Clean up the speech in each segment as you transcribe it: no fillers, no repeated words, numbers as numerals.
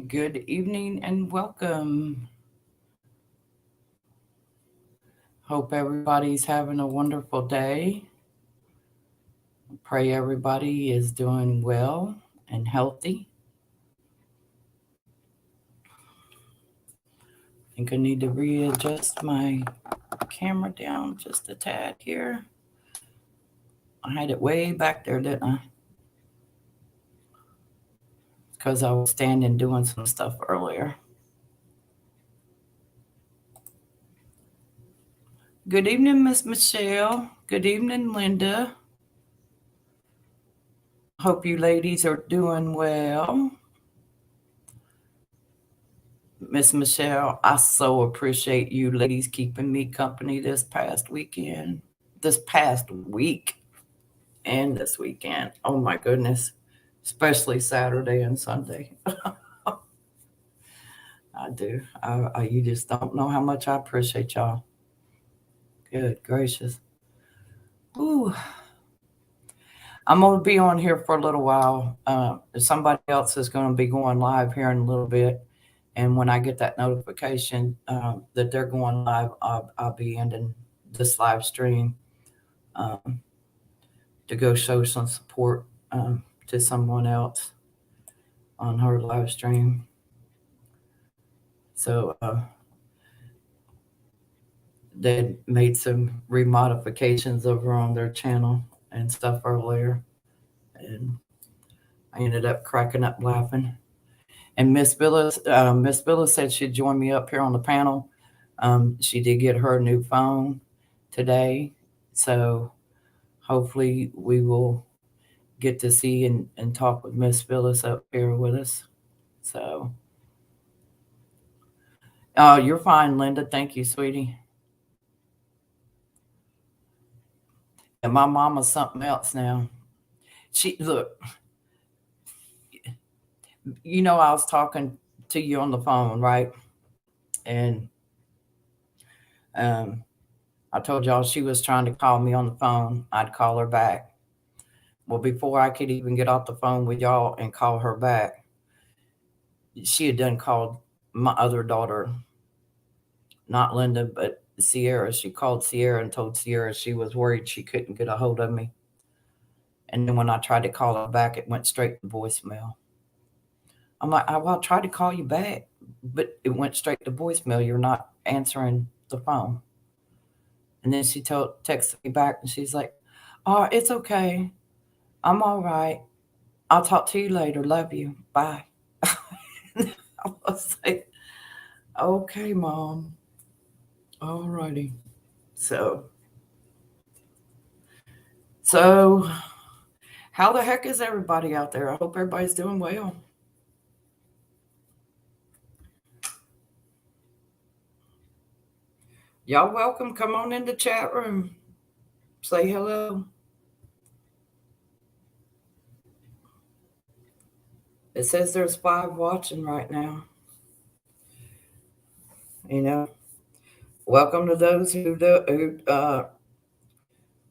Good evening and welcome. Hope everybody's having a wonderful day. Pray everybody is doing well and healthy. I think I need to readjust my camera down just a tad here. I had it way back there, didn't I? Because I was standing doing some stuff earlier. Good evening, Miss Michelle. Good evening, Linda. Hope you ladies are doing well. Miss Michelle, I so appreciate you ladies keeping me company this past weekend, this past week, and this weekend. Oh my goodness, especially Saturday and Sunday. I do. You just don't know how much I appreciate y'all. Good gracious. Ooh, I'm gonna be on here for a little while. Somebody else is gonna be going live here in a little bit, and when I get that notification that they're going live, I'll be ending this live stream um, to go show some support to someone else on her live stream. So they made some remodifications over on their channel and stuff earlier, and I ended up cracking up laughing. And Miss Billis said she'd join me up here on the panel. She did get her new phone today, so hopefully we will get to see and talk with Miss Phyllis up here with us. So, you're fine, Linda. Thank you, sweetie. And my mama's something else now. She look, I was talking to you on the phone, right? And um, I told y'all she was trying to call me on the phone. I'd call her back. Well, before I could even get off the phone with y'all and call her back, she had done called my other daughter, not Linda, but Sierra. She called Sierra and told Sierra she was worried she couldn't get a hold of me. And then when I tried to call her back, it went straight to voicemail. I'm like, well, I tried to call you back, but it went straight to voicemail. You're not answering the phone. And then she texted me back and she's like, oh, it's okay. I'm all right. I'll talk to you later. Love you. Bye. I was like, okay, mom. All righty. So, so how the heck is everybody out there? I hope everybody's doing well. Y'all welcome. Come on in the chat room. Say hello. It says there's 5 watching right now. You know, welcome to those who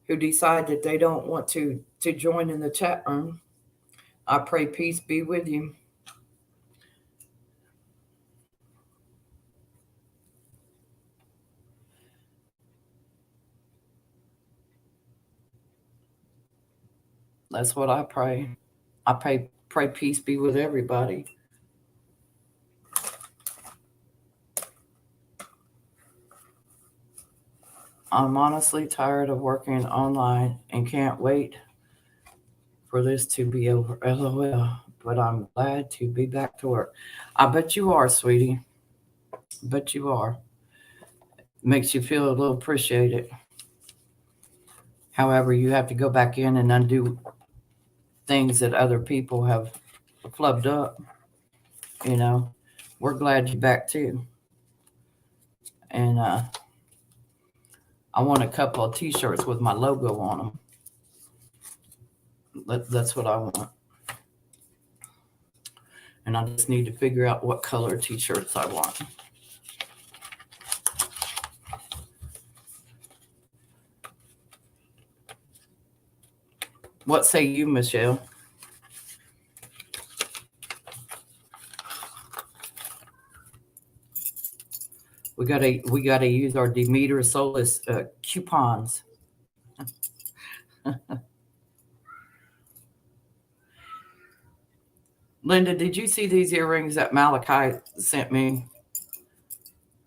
decide that they don't want to join in the chat room. I pray peace be with you. That's what I pray. I pray peace be with everybody. I'm honestly tired of working online and can't wait for this to be over. LOL. But I'm glad to be back to work. I bet you are, sweetie. Bet you are. Makes you feel a little appreciated. However, you have to go back in and undo things that other people have flubbed up. You know, we're glad you're back too. And I want a couple of T-shirts with my logo on them. That's what I want. And I just need to figure out what color T-shirts I want. What say you, Michelle? we gotta use our Demeter Solis coupons. Linda, did you see these earrings that Malachi sent me?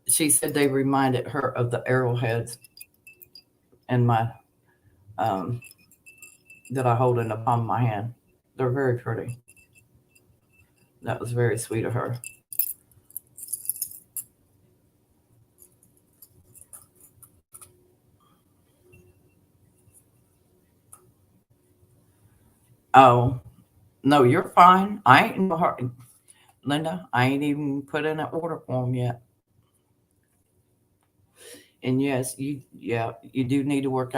She said they reminded her of the arrowheads in my that I hold in the palm of my hand. They're very pretty. That was very sweet of her. Oh, no, you're fine. I ain't no hard, Linda. I ain't even put in an order form yet. And yes, you do need to work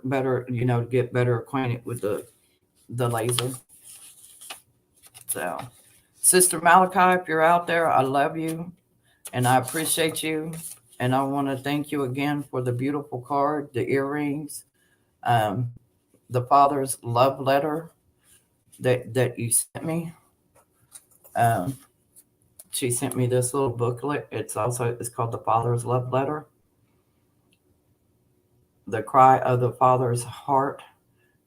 better, to get better acquainted with the laser. So, Sister Malachi, if you're out there, I love you and I appreciate you. And I want to thank you again for the beautiful card, the earrings, um, the Father's love letter that you sent me. Um, she sent me this little booklet. It's called the Father's love letter, the cry of the Father's heart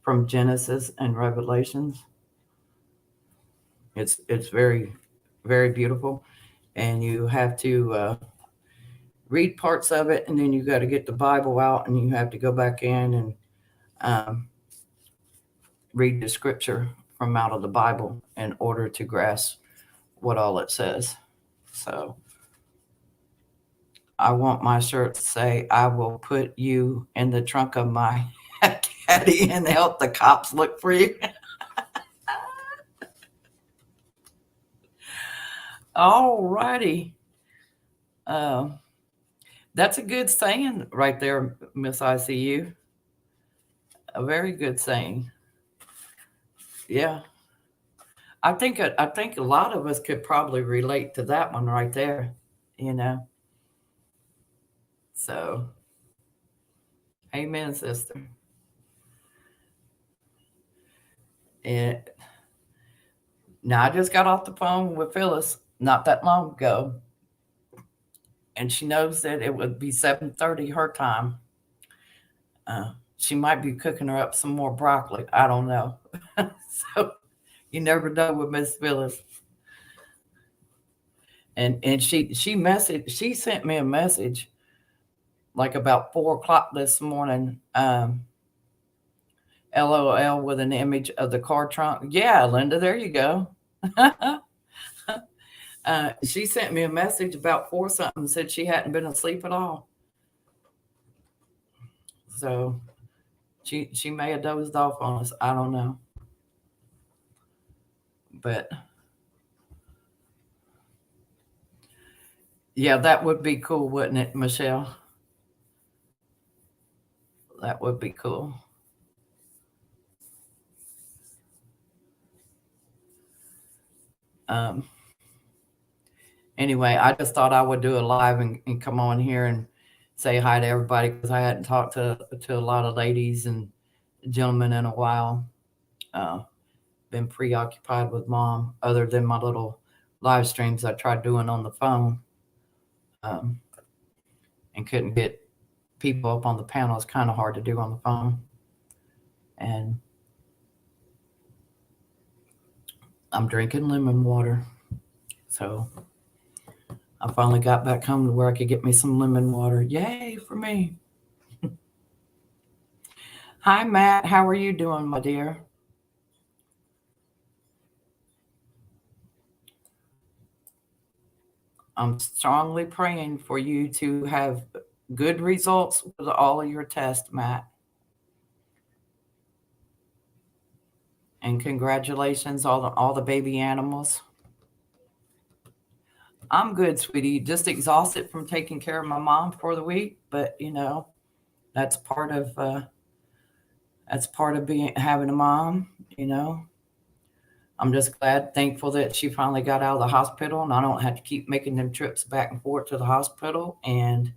from Genesis and Revelations. It's very, very beautiful, and you have to read parts of it, and then you got to get the Bible out, and you have to go back in and um, read the scripture from out of the Bible in order to grasp what all it says. So I want my shirt to say, "I will put you in the trunk of my caddy and help the cops look for you." All righty. That's a good saying right there, Miss ICU. A very good saying. Yeah. I think a lot of us could probably relate to that one right there, you know. So, amen, sister. And now I just got off the phone with Phyllis not that long ago, and she knows that it would be 7:30 her time. Uh, she might be cooking her up some more broccoli. I don't know. So you never know with Miss Phyllis. And she sent me a message like about 4 o'clock this morning. LOL with an image of the car trunk. Yeah, Linda, there you go. She sent me a message about 4 something, said she hadn't been asleep at all. So she may have dozed off on us. I don't know. But yeah, that would be cool, wouldn't it, Michelle? That would be cool. Um, anyway, I just thought I would do a live and come on here and say hi to everybody because I hadn't talked to a lot of ladies and gentlemen in a while. Been preoccupied with mom, other than my little live streams I tried doing on the phone, um, and couldn't get people up on the panel. It's kind of hard to do on the phone, and I'm drinking lemon water. So I finally got back home to where I could get me some lemon water. Yay for me. Hi, Matt. How are you doing, my dear? I'm strongly praying for you to have good results with all of your tests, Matt. And congratulations, all the baby animals. I'm good, sweetie. Just exhausted from taking care of my mom for the week, but that's part of being having a mom. You know, I'm just glad, thankful that she finally got out of the hospital, and I don't have to keep making them trips back and forth to the hospital. And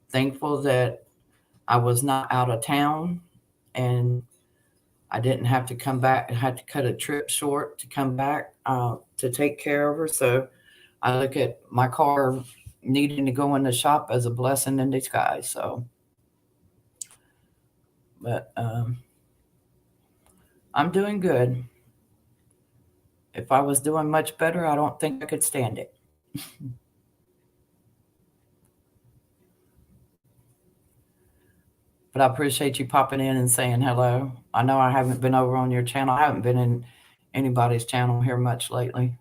thankful that I was not out of town, and I didn't have to come back. I had to cut a trip short to come back to take care of her. So I look at my car needing to go in the shop as a blessing in disguise. So, but I'm doing good. If I was doing much better, I don't think I could stand it. But I appreciate you popping in and saying hello. I know I haven't been over on your channel. I haven't been in anybody's channel here much lately.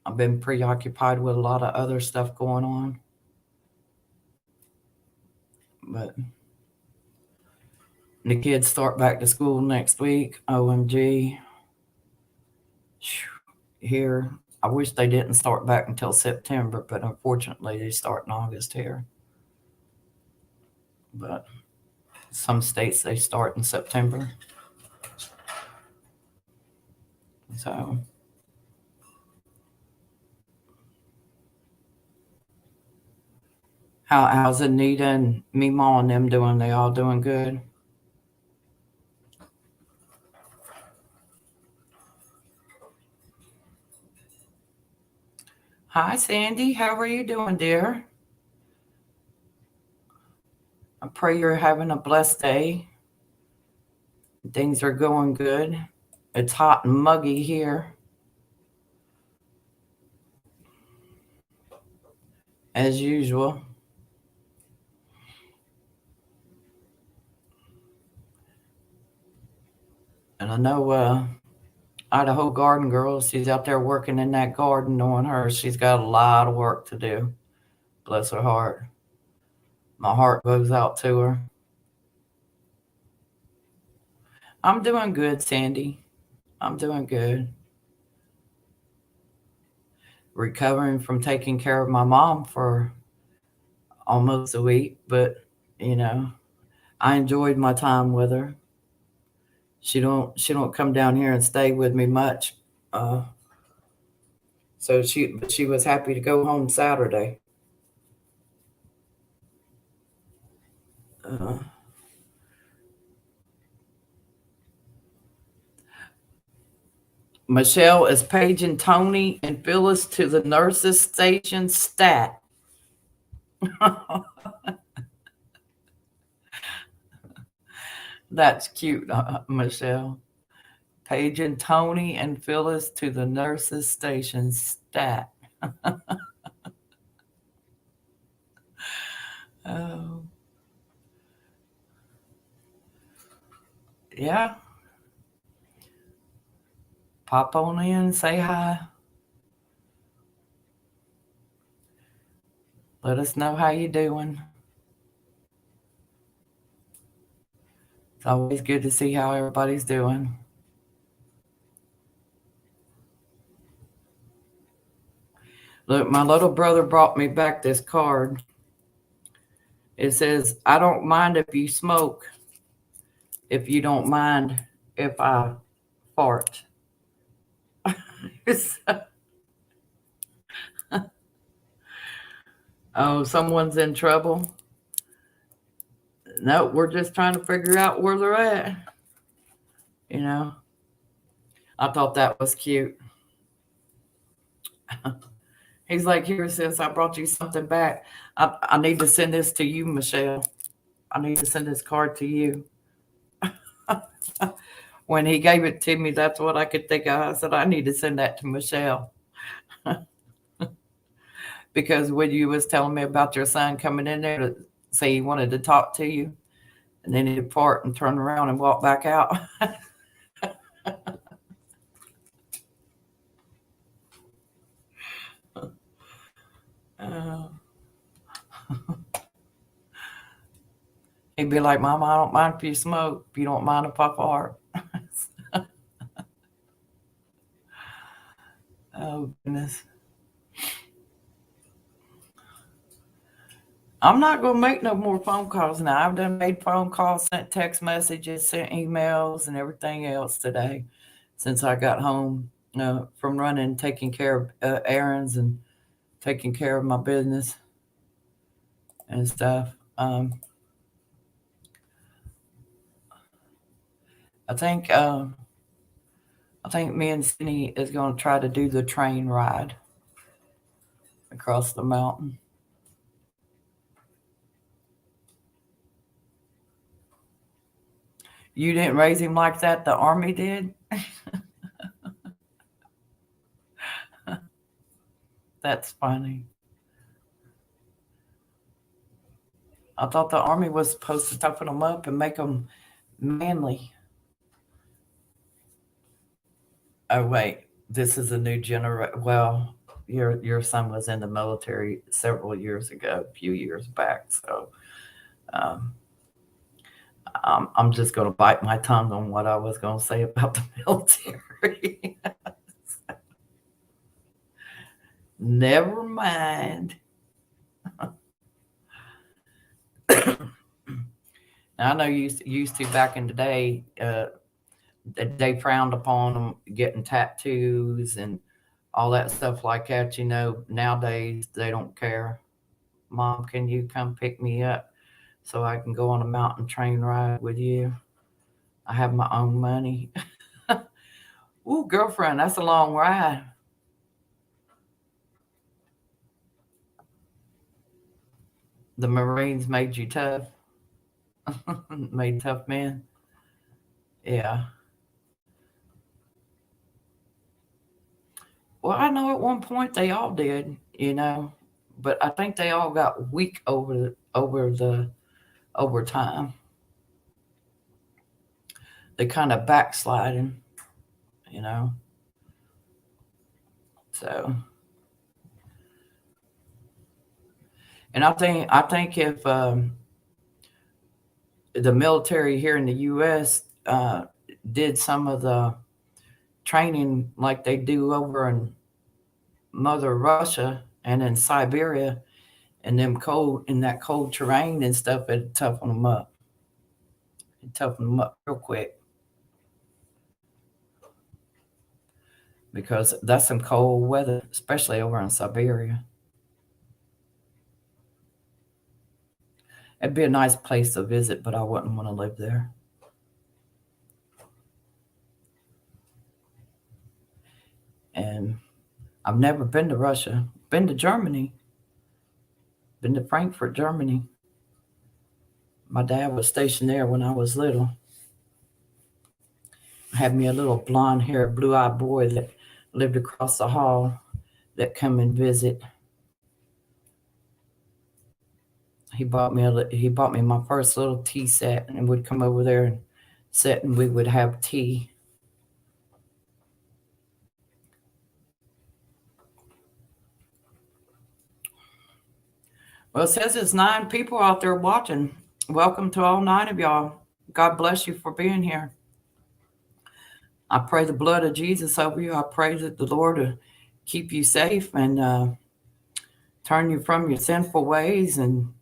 I've been preoccupied with a lot of other stuff going on. But the kids start back to school next week. OMG. Here, I wish they didn't start back until September, but unfortunately they start in August here. But some states they start in September. So how's Anita and Meemaw and them doing? They all doing good? Hi, Sandy. How are you doing, dear? I pray you're having a blessed day. Things are going good. It's hot and muggy here, as usual. And I know Idaho Garden Girl, she's out there working in that garden. Knowing her, she's got a lot of work to do. Bless her heart. My heart goes out to her. I'm doing good, Sandy. I'm doing good. Recovering from taking care of my mom for almost a week, but you know, I enjoyed my time with her. She don't come down here and stay with me much. So she was happy to go home Saturday. Uh, Michelle is paging Tony and Phyllis to the nurses station stat. That's cute, Michelle. Paging Tony and Phyllis to the nurses station stat. Oh, yeah. Pop on in, say hi. Let us know how you're doing. It's always good to see how everybody's doing. Look, my little brother brought me back this card. It says, I don't mind if you smoke, if you don't mind if I fart. Oh, someone's in trouble? No, we're just trying to figure out where they're at. You know, I thought that was cute. He's like, here, sis, I brought you something back. I need to send this to you, Michelle. I need to send this card to you. When he gave it to me, that's what I could think of. I said, I need to send that to Michelle. Because when you was telling me about your son coming in there to say he wanted to talk to you, and then he'd depart and turn around and walk back out. uh, He'd be like, Mama, I don't mind if you smoke. If you don't mind if I fart. Oh, goodness. I'm not going to make no more phone calls now. I've done made phone calls, sent text messages, sent emails, and everything else today since I got home from running, taking care of errands and taking care of my business and stuff. I think I think me and Sydney is going to try to do the train ride across the mountain. You didn't raise him like that, the army did? That's funny. I thought the army was supposed to toughen them up and make them manly. Oh wait, this is a new generation. Well, your son was in the military several years ago, a few years back. So um, I'm just going to bite my tongue on what I was going to say about the military. Never mind. Now, I know you used to back in the day. They frowned upon them getting tattoos and all that stuff like that. You know, nowadays they don't care. Mom, can you come pick me up so I can go on a mountain train ride with you? I have my own money. Ooh, girlfriend, that's a long ride. The Marines made you tough, made tough men. Yeah. Well, I know at one point they all did, you know, but I think they all got weak over time. They kind of backsliding, you know. So, and I think if the military here in the U.S. Did some of the training like they do over in Mother Russia and in Siberia and in that cold terrain and stuff, it'd toughen them up. It'd toughen them up real quick because that's some cold weather, especially over in Siberia. It'd be a nice place to visit, but I wouldn't want to live there. And I've never been to Russia. Been to Germany. Been to Frankfurt, Germany. My dad was stationed there when I was little. Had me a little blonde haired, blue eyed boy that lived across the hall that come and visit. He bought me my first little tea set and would come over there and sit and we would have tea. Well, it says it's 9 people out there watching. Welcome to all 9 of y'all. God bless you for being here. I pray the blood of Jesus over you. I pray that the Lord will keep you safe and turn you from your sinful ways and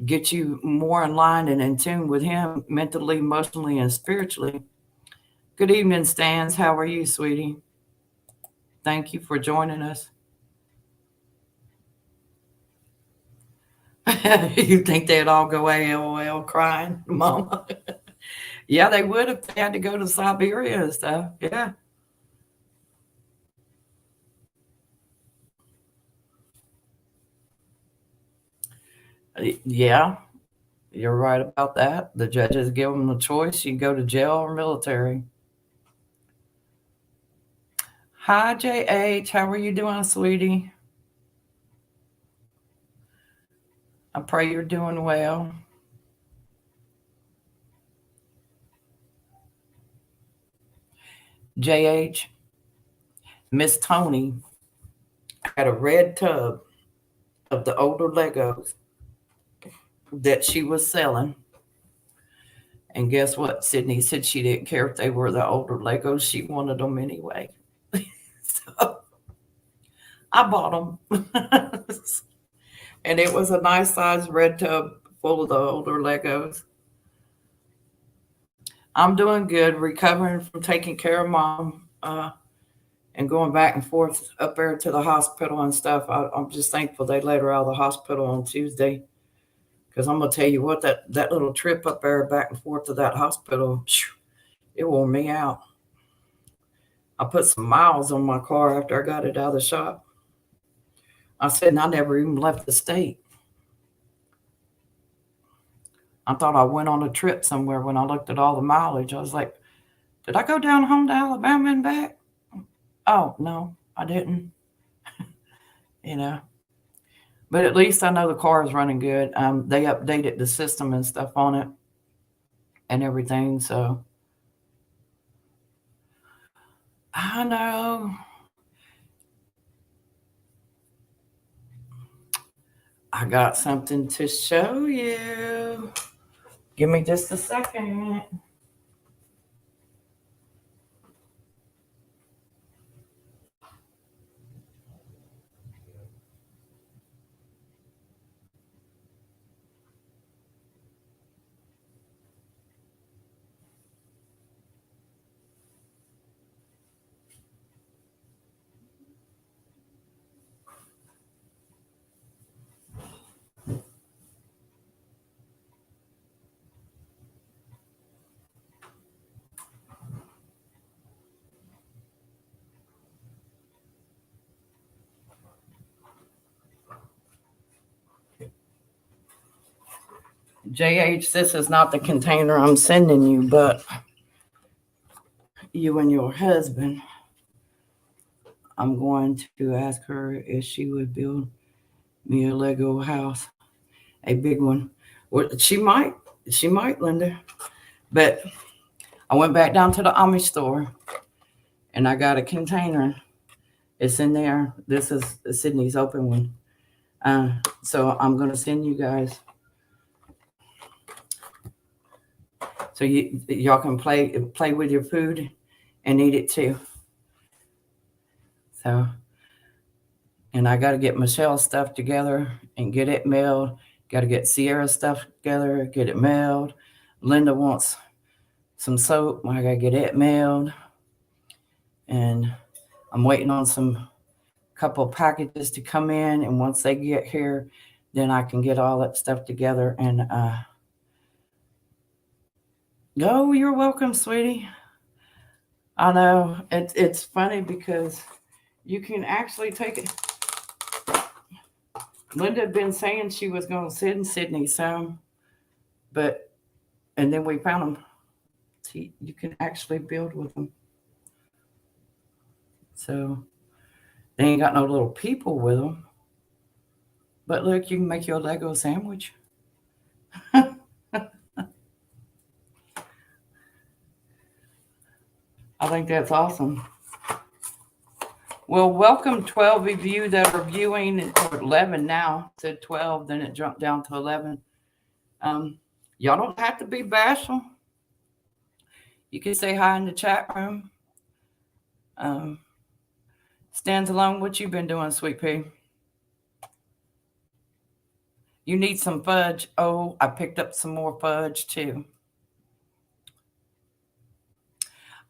get you more in line and in tune with Him mentally, emotionally, and spiritually. Good evening, Stans. How are you, sweetie? Thank you for joining us. You think they'd all go AOL crying, Mama? Yeah, they would if they had to go to Siberia and stuff. Yeah. Yeah, you're right about that. The judges give them the choice. You can go to jail or military. Hi, JH. How are you doing, sweetie? I pray you're doing well. JH, Miss Tony had a red tub of the older Legos that she was selling. And guess what? Sydney said she didn't care if they were the older Legos. She wanted them anyway. So I bought them. And it was a nice sized red tub full of the older Legos. I'm doing good, recovering from taking care of mom and going back and forth up there to the hospital and stuff. I'm just thankful they let her out of the hospital on Tuesday. Because I'm going to tell you what, that little trip up there back and forth to that hospital, it wore me out. I put some miles on my car after I got it out of the shop. I said, and I never even left the state. I thought I went on a trip somewhere when I looked at all the mileage. I was like, did I go down home to Alabama and back? Oh, no, I didn't. You know, but at least I know the car is running good. They updated the system and stuff on it and everything. So I know. I got something to show you. Give me just a second. JH, this is not the container I'm sending you, but you and your husband, I'm going to ask her if she would build me a Lego house, a big one. Well, she might, Linda. But I went back down to the Amish store and I got a container. It's in there. This is Sydney's open one. So I'm going to send you guys so y'all can play with your food and eat it too. So, and I got to get Michelle's stuff together and get it mailed. Got to get Sierra's stuff together, get it mailed. Linda wants some soap. I got to get it mailed. And I'm waiting on some couple packages to come in. And once they get here, then I can get all that stuff together and go. You're welcome, sweetie. I know it's funny because you can actually take it. Linda had been saying she was going to send Sydney some, and then we found them. See, you can actually build with them. So they ain't got no little people with them. But look, you can make your Lego sandwich. I think that's awesome. Well, welcome 12 of you that are viewing, or 11 now. It said 12, then it jumped down to 11. Y'all don't have to be bashful. You can say hi in the chat room. Stands alone, what you been doing, Sweet Pea? You need some fudge. Oh, I picked up some more fudge too.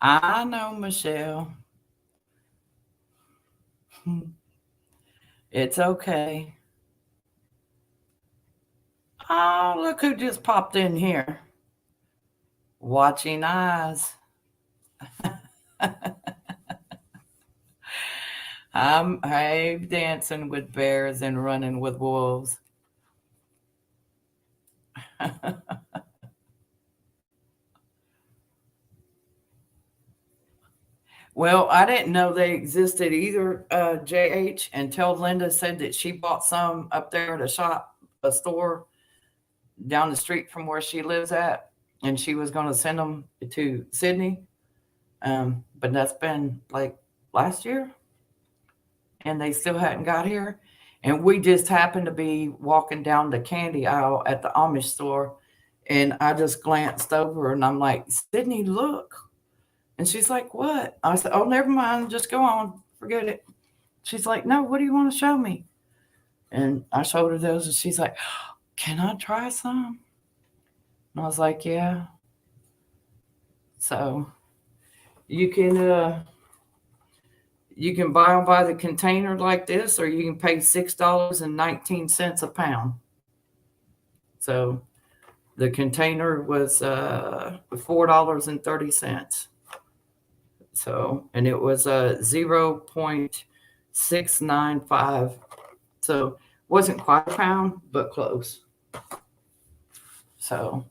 I know, Michelle. It's okay. Oh, look who just popped in here. Watching eyes. I'm dancing with bears and running with wolves. Well, I didn't know they existed either, JH, until Linda said that she bought some up there at a store down the street from where she lives at, and she was going to send them to Sydney. But that's been like last year, and they still hadn't got here. And we just happened to be walking down the candy aisle at the Amish store, and I just glanced over and I'm like, Sydney, look. And she's like, what? I said, oh, never mind. Just go on. Forget it. She's like, no, what do you want to show me? And I showed her those, and she's like, can I try some? And I was like, yeah. So you can buy them by the container like this, or you can pay $6.19 a pound. So the container was $4.30. So, and it was a 0.695. So wasn't quite a pound, but close. So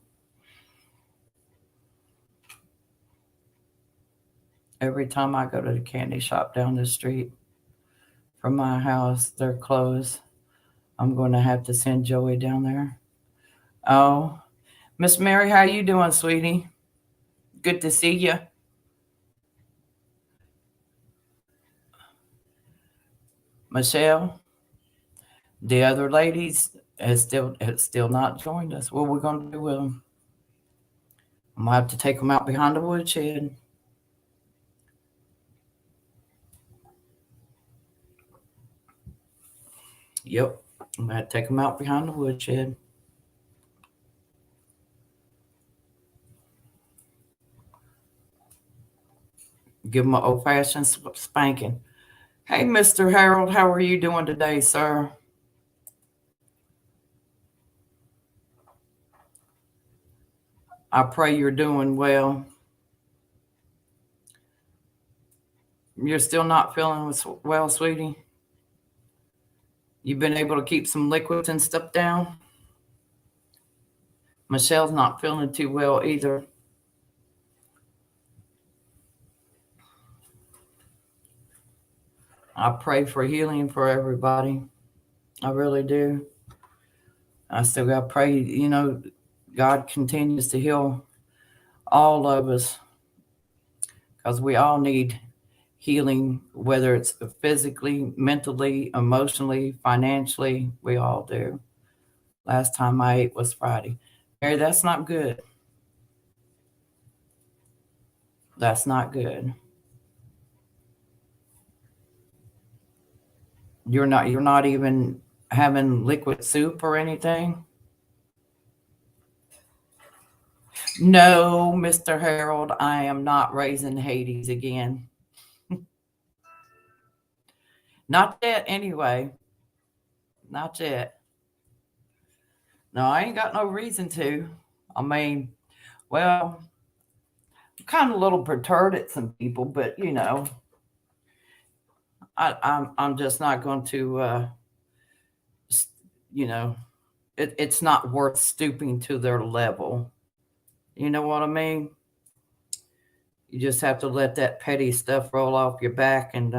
every time I go to the candy shop down the street from my house, they're closed. I'm going to have to send Joey down there. Oh, Miss Mary, how you doing, sweetie? Good to see you. Michelle, the other ladies has still not joined us. What we're going to do with them? I'm going to have to take them out behind the woodshed. Yep, I'm going to take them out behind the woodshed. Give them an old-fashioned spanking. Hey, Mr. Harold, how are you doing today, sir? I pray you're doing well. You're still not feeling well, sweetie? You've been able to keep some liquids and stuff down? Michelle's not feeling too well either. I pray for healing for everybody. I really do. I still got to pray, God continues to heal all of us because we all need healing, whether it's physically, mentally, emotionally, financially. We all do. Last time I ate was Friday. Mary, that's not good. That's not good. You're not even having liquid soup or anything? No, Mr. Harold, I am not raising Hades again. Not yet, anyway. Not yet. No, I ain't got no reason to. I mean, well, I'm kind of a little perturbed at some people, but I'm just not going to. It's not worth stooping to their level. You know what I mean? You just have to let that petty stuff roll off your back and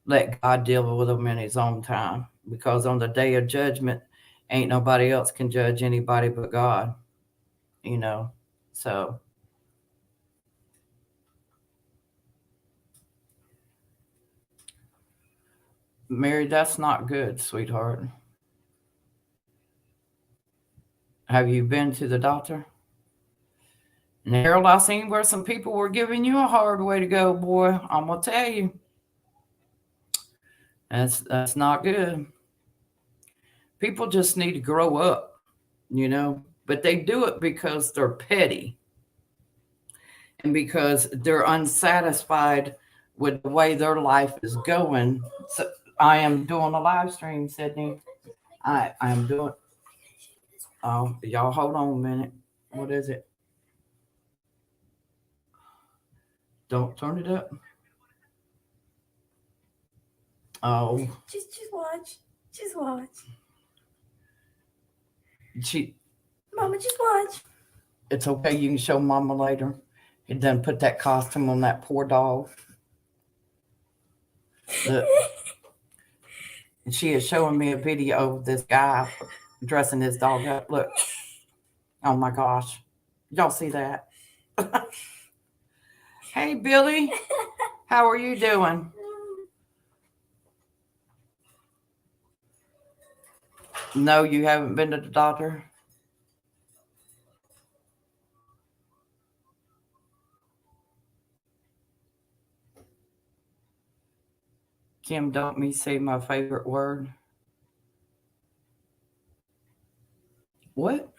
let God deal with them in His own time. Because on the day of judgment, ain't nobody else can judge anybody but God. So. Mary, that's not good, sweetheart. Have you been to the doctor? And Harold, I seen where some people were giving you a hard way to go, boy. I'm gonna tell you. That's not good. People just need to grow up, but they do it because they're petty and because they're unsatisfied with the way their life is going. So I am doing a live stream, Sydney. I am doing. Oh, y'all hold on a minute. What is it? Don't turn it up. Oh. Just watch. Just watch. Mama, just watch. It's okay. You can show Mama later. He done put that costume on that poor dog. She is showing me a video of this guy dressing his dog up. Look. Oh my gosh. Y'all see that? Hey, Billy. How are you doing? No, you haven't been to the doctor? Kim, don't me say my favorite word. What?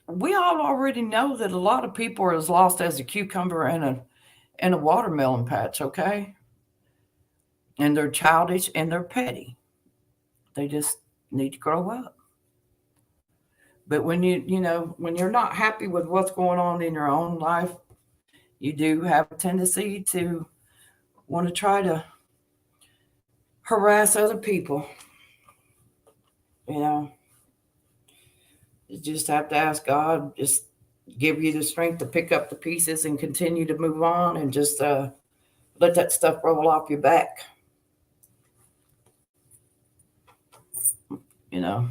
We all already know that a lot of people are as lost as a cucumber in a watermelon patch, okay? And they're childish and they're petty. They just need to grow up. But when when you're not happy with what's going on in your own life, you do have a tendency to want to try to harass other people. You know, you just have to ask God, just give you the strength to pick up the pieces and continue to move on, and just let that stuff roll off your back. You know.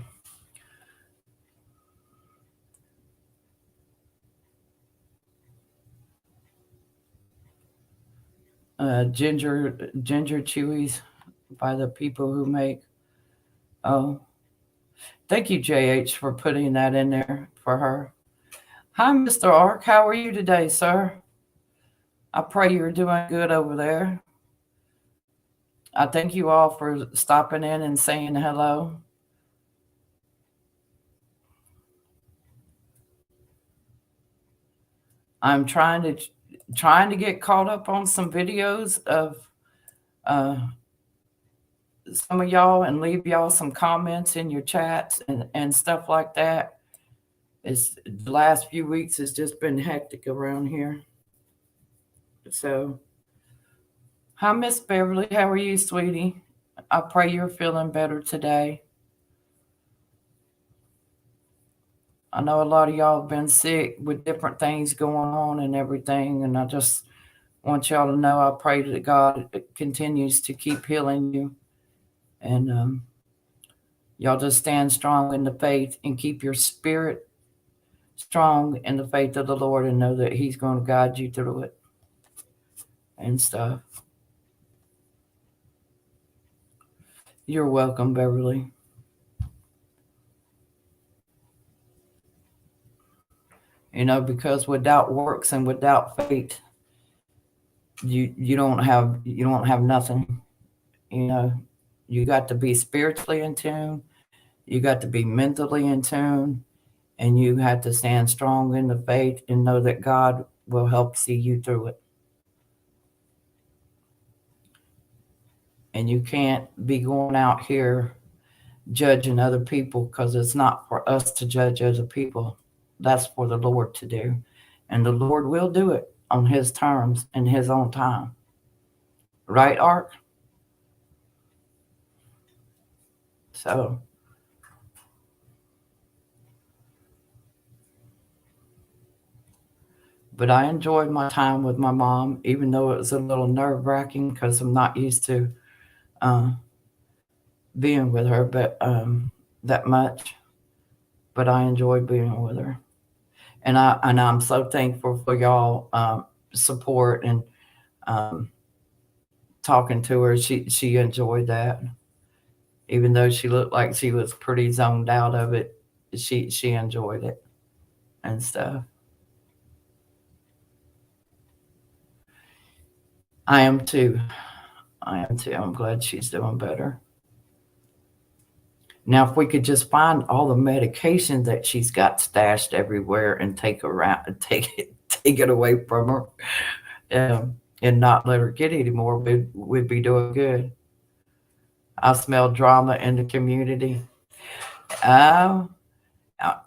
Ginger chewies by the people who make. Oh, thank you, JH, for putting that in there for her. Hi, Mr. Ark. How are you today, sir? I pray you're doing good over there. I thank you all for stopping in and saying hello. I'm trying to get caught up on some videos of uh, some of y'all and leave y'all some comments in your chats and stuff like that. It's the last few weeks has just been hectic around here. So, hi, Miss Beverly. How are you, sweetie? I pray you're feeling better today. I know a lot of y'all have been sick with different things going on and everything, and I just want y'all to know I pray that God continues to keep healing you, and y'all just stand strong in the faith and keep your spirit strong in the faith of the Lord, and know that He's going to guide you through it and stuff. You're welcome, Beverly. Because without works and without faith, you don't have nothing. You got to be spiritually in tune, you got to be mentally in tune, and you have to stand strong in the faith and know that God will help see you through it. And you can't be going out here judging other people, because it's not for us to judge other people. That's for the Lord to do. And the Lord will do it on His terms and His own time. Right, Ark? So, but I enjoyed my time with my mom, even though it was a little nerve-wracking because I'm not used to being with her, but that much. But I enjoyed being with her, and I'm so thankful for y'all support and um, talking to her. She enjoyed that, even though she looked like she was pretty zoned out of it. She enjoyed it and stuff. I am too. I'm glad she's doing better. Now, if we could just find all the medication that she's got stashed everywhere and take it away from her, and not let her get any more, we'd be doing good. I smell drama in the community. Uh, uh,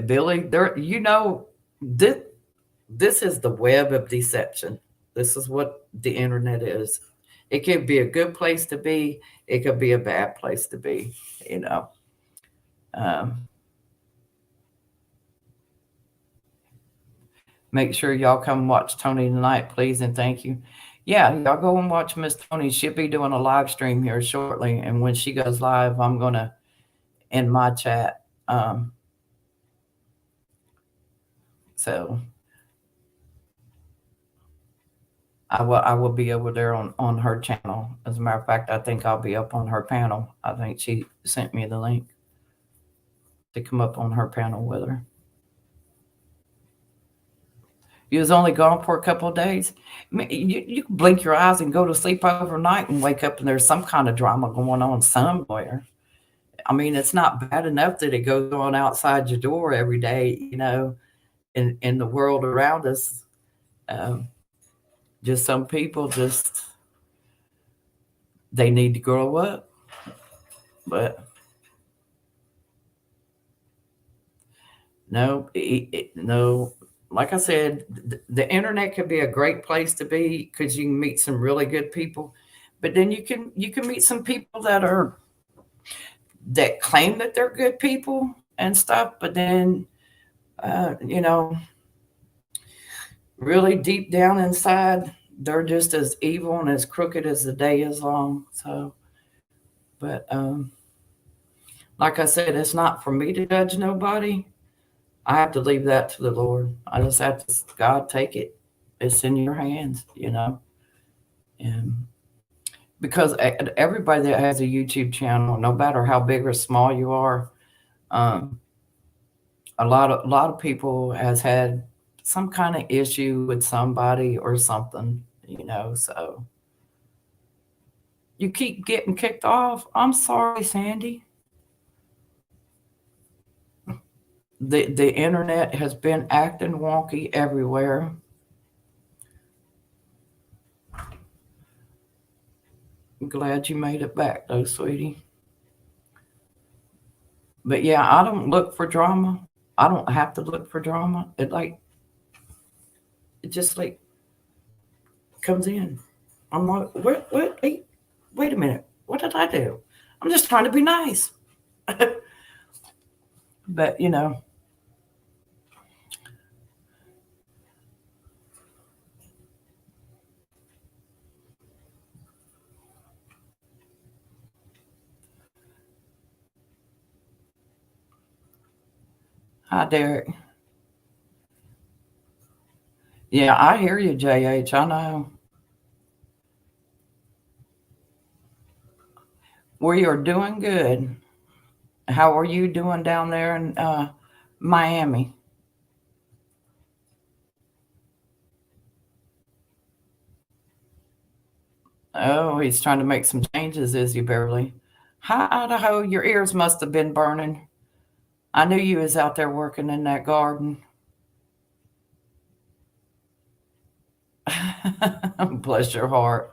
Billy, this this is the web of deception. This is what the internet is. It could be a good place to be. It could be a bad place to be. You know. Um, Make sure y'all come watch Tony tonight, please, and thank you. Yeah, y'all go and watch Miss Tony. She'll be doing a live stream here shortly, and when she goes live, I'm gonna end my chat. So I will be over there on her channel. As a matter of fact, I think I'll be up on her panel. I think she sent me the link to come up on her panel with her. You was only gone for a couple of days. I mean, you can blink your eyes and go to sleep overnight and wake up and there's some kind of drama going on somewhere. I mean, it's not bad enough that it goes on outside your door every day, in the world around us. Just some people they need to grow up. But No, no. Like I said, the internet could be a great place to be because you can meet some really good people, but then you can meet some people that claim that they're good people and stuff, but then you know, really deep down inside, they're just as evil and as crooked as the day is long. So, but like I said, it's not for me to judge nobody. I have to leave that to the Lord. I just have to, God, take it. It's in your hands, And because everybody that has a YouTube channel, no matter how big or small you are, um, a lot of people has had some kind of issue with somebody or something. So you keep getting kicked off. I'm sorry, Sandy. The internet has been acting wonky everywhere. I'm glad you made it back though, sweetie. But yeah, I don't look for drama. I don't have to look for drama. It just like comes in. I'm like, what? Hey, wait a minute. What did I do? I'm just trying to be nice. But hi Derek. Yeah, I hear you, JH. I know. We are doing good. How are you doing down there in Miami? Oh, he's trying to make some changes, is he, Beverly? Hi, Idaho. Your ears must have been burning. I knew you was out there working in that garden. Bless your heart.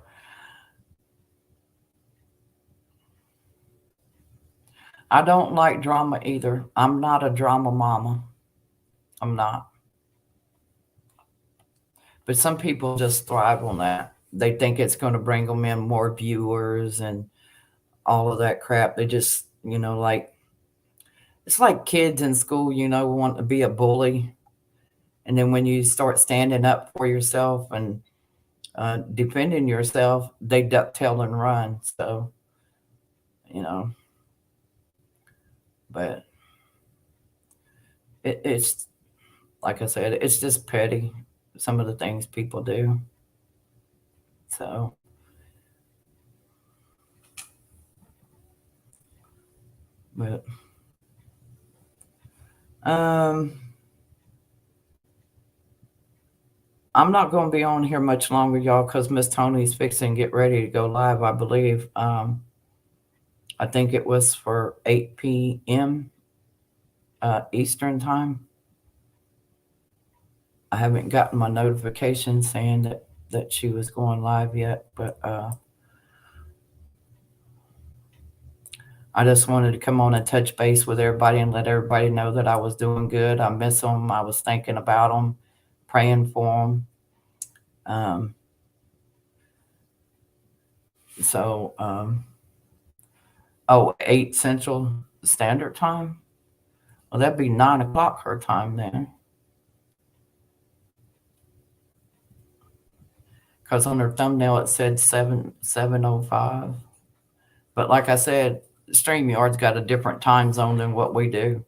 I don't like drama either. I'm not a drama mama. I'm not. But some people just thrive on that. They think it's going to bring them in more viewers and all of that crap. They just, like it's like kids in school, want to be a bully. And then when you start standing up for yourself and defending yourself, they duck tail and run. So, you know, but it's like I said, it's just petty. Some of the things people do. So, but um, I'm not going to be on here much longer, y'all, because Miss Tony's fixing to get ready to go live. I believe. I think it was for 8 p.m. Eastern time. I haven't gotten my notification saying that she was going live yet, but I just wanted to come on and touch base with everybody and let everybody know that I was doing good. I miss them. I was thinking about them, praying for them. Um, so, 8 Central Standard Time. Well, that'd be 9 o'clock her time then, because on her thumbnail it said 7:05. But like I said, StreamYard's got a different time zone than what we do.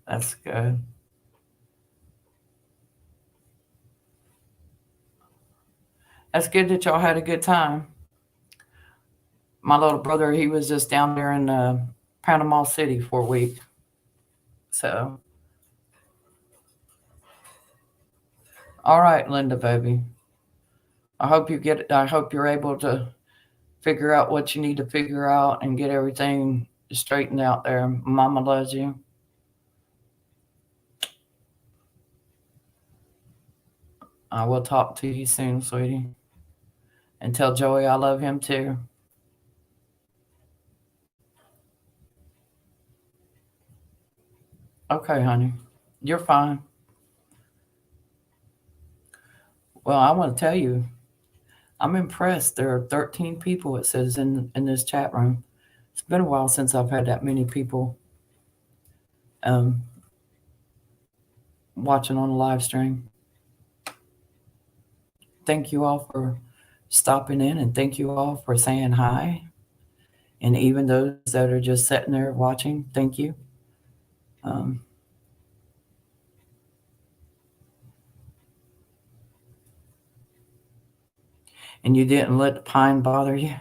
That's good. That's good that y'all had a good time. My little brother, he was just down there in Panama City for a week. So, all right, Linda, baby. I hope you're able to figure out what you need to figure out and get everything straightened out there. Mama loves you. I will talk to you soon, sweetie. And tell Joey I love him too. Okay, honey. You're fine. Well, I want to tell you, I'm impressed. There are 13 people, it says in this chat room. It's been a while since I've had that many people um, watching on the live stream. Thank you all for stopping in, and thank you all for saying hi. And even those that are just sitting there watching, thank you. Um, and you didn't let the pine bother you.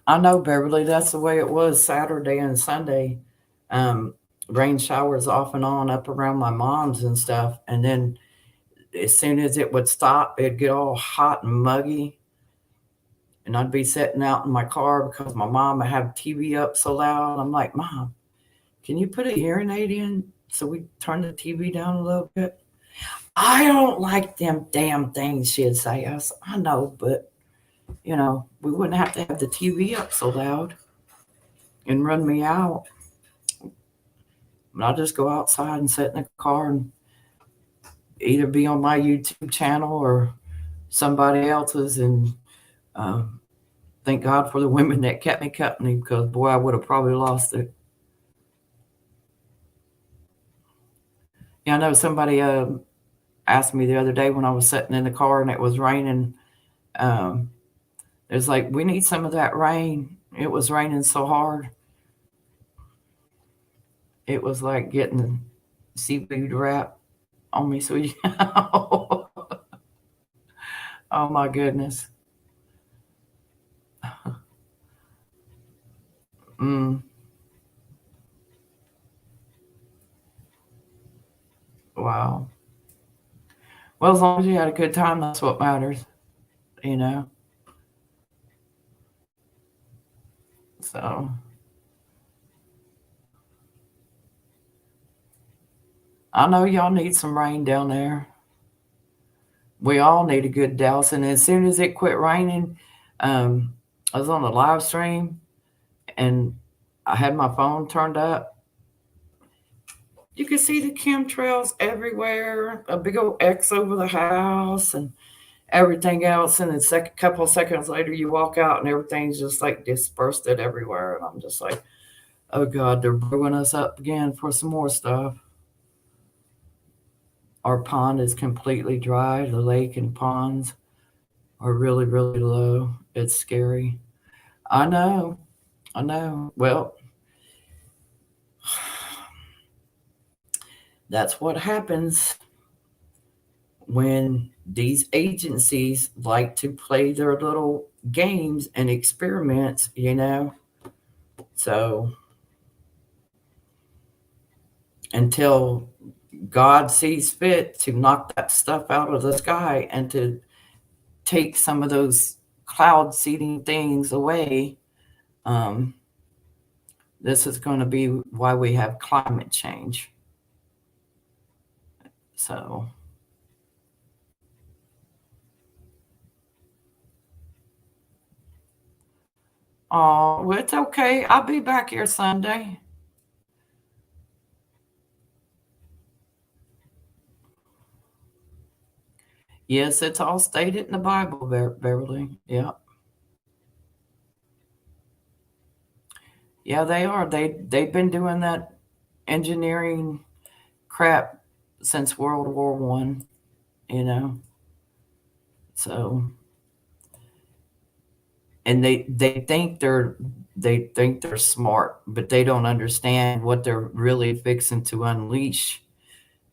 I know, Beverly, that's the way it was Saturday and Sunday. Um, Rain showers off and on up around my mom's and stuff. And then as soon as it would stop, it'd get all hot and muggy. And I'd be sitting out in my car because my mom would have TV up so loud. I'm like, Mom, can you put a hearing aid in so we turn the TV down a little bit? I don't like them damn things, she'd say. I know, but, we wouldn't have to have the TV up so loud and run me out. But I'll just go outside and sit in the car and either be on my YouTube channel or somebody else's. And thank God for the women that kept me company, because, boy, I would have probably lost it. Yeah, I know somebody asked me the other day when I was sitting in the car and it was raining. It's like, we need some of that rain. It was raining so hard. It was like getting seafood wrap on me, sweetie. Oh my goodness. Mm, wow. Well, as long as you had a good time, that's what matters, you know? So I know y'all need some rain down there. We all need a good douse. And as soon as it quit raining, um, I was on the live stream and I had my phone turned up. You could see the chemtrails everywhere, a big old X over the house and everything else. And then couple of seconds later, you walk out and everything's just like dispersed it everywhere. And I'm just like, oh God, they're brewing us up again for some more stuff. Our pond is completely dry. The lake and ponds are really, really low. It's scary. I know. I know. Well, that's what happens when these agencies like to play their little games and experiments, So until God sees fit to knock that stuff out of the sky and to take some of those cloud seeding things away, this is going to be why we have climate change. So, oh, well, it's okay. I'll be back here Sunday. Yes, it's all stated in the Bible, Beverly. Yeah. Yeah, they are. They've been doing that engineering crap since World War One, you know. So, and they think they're smart, but they don't understand what they're really fixing to unleash,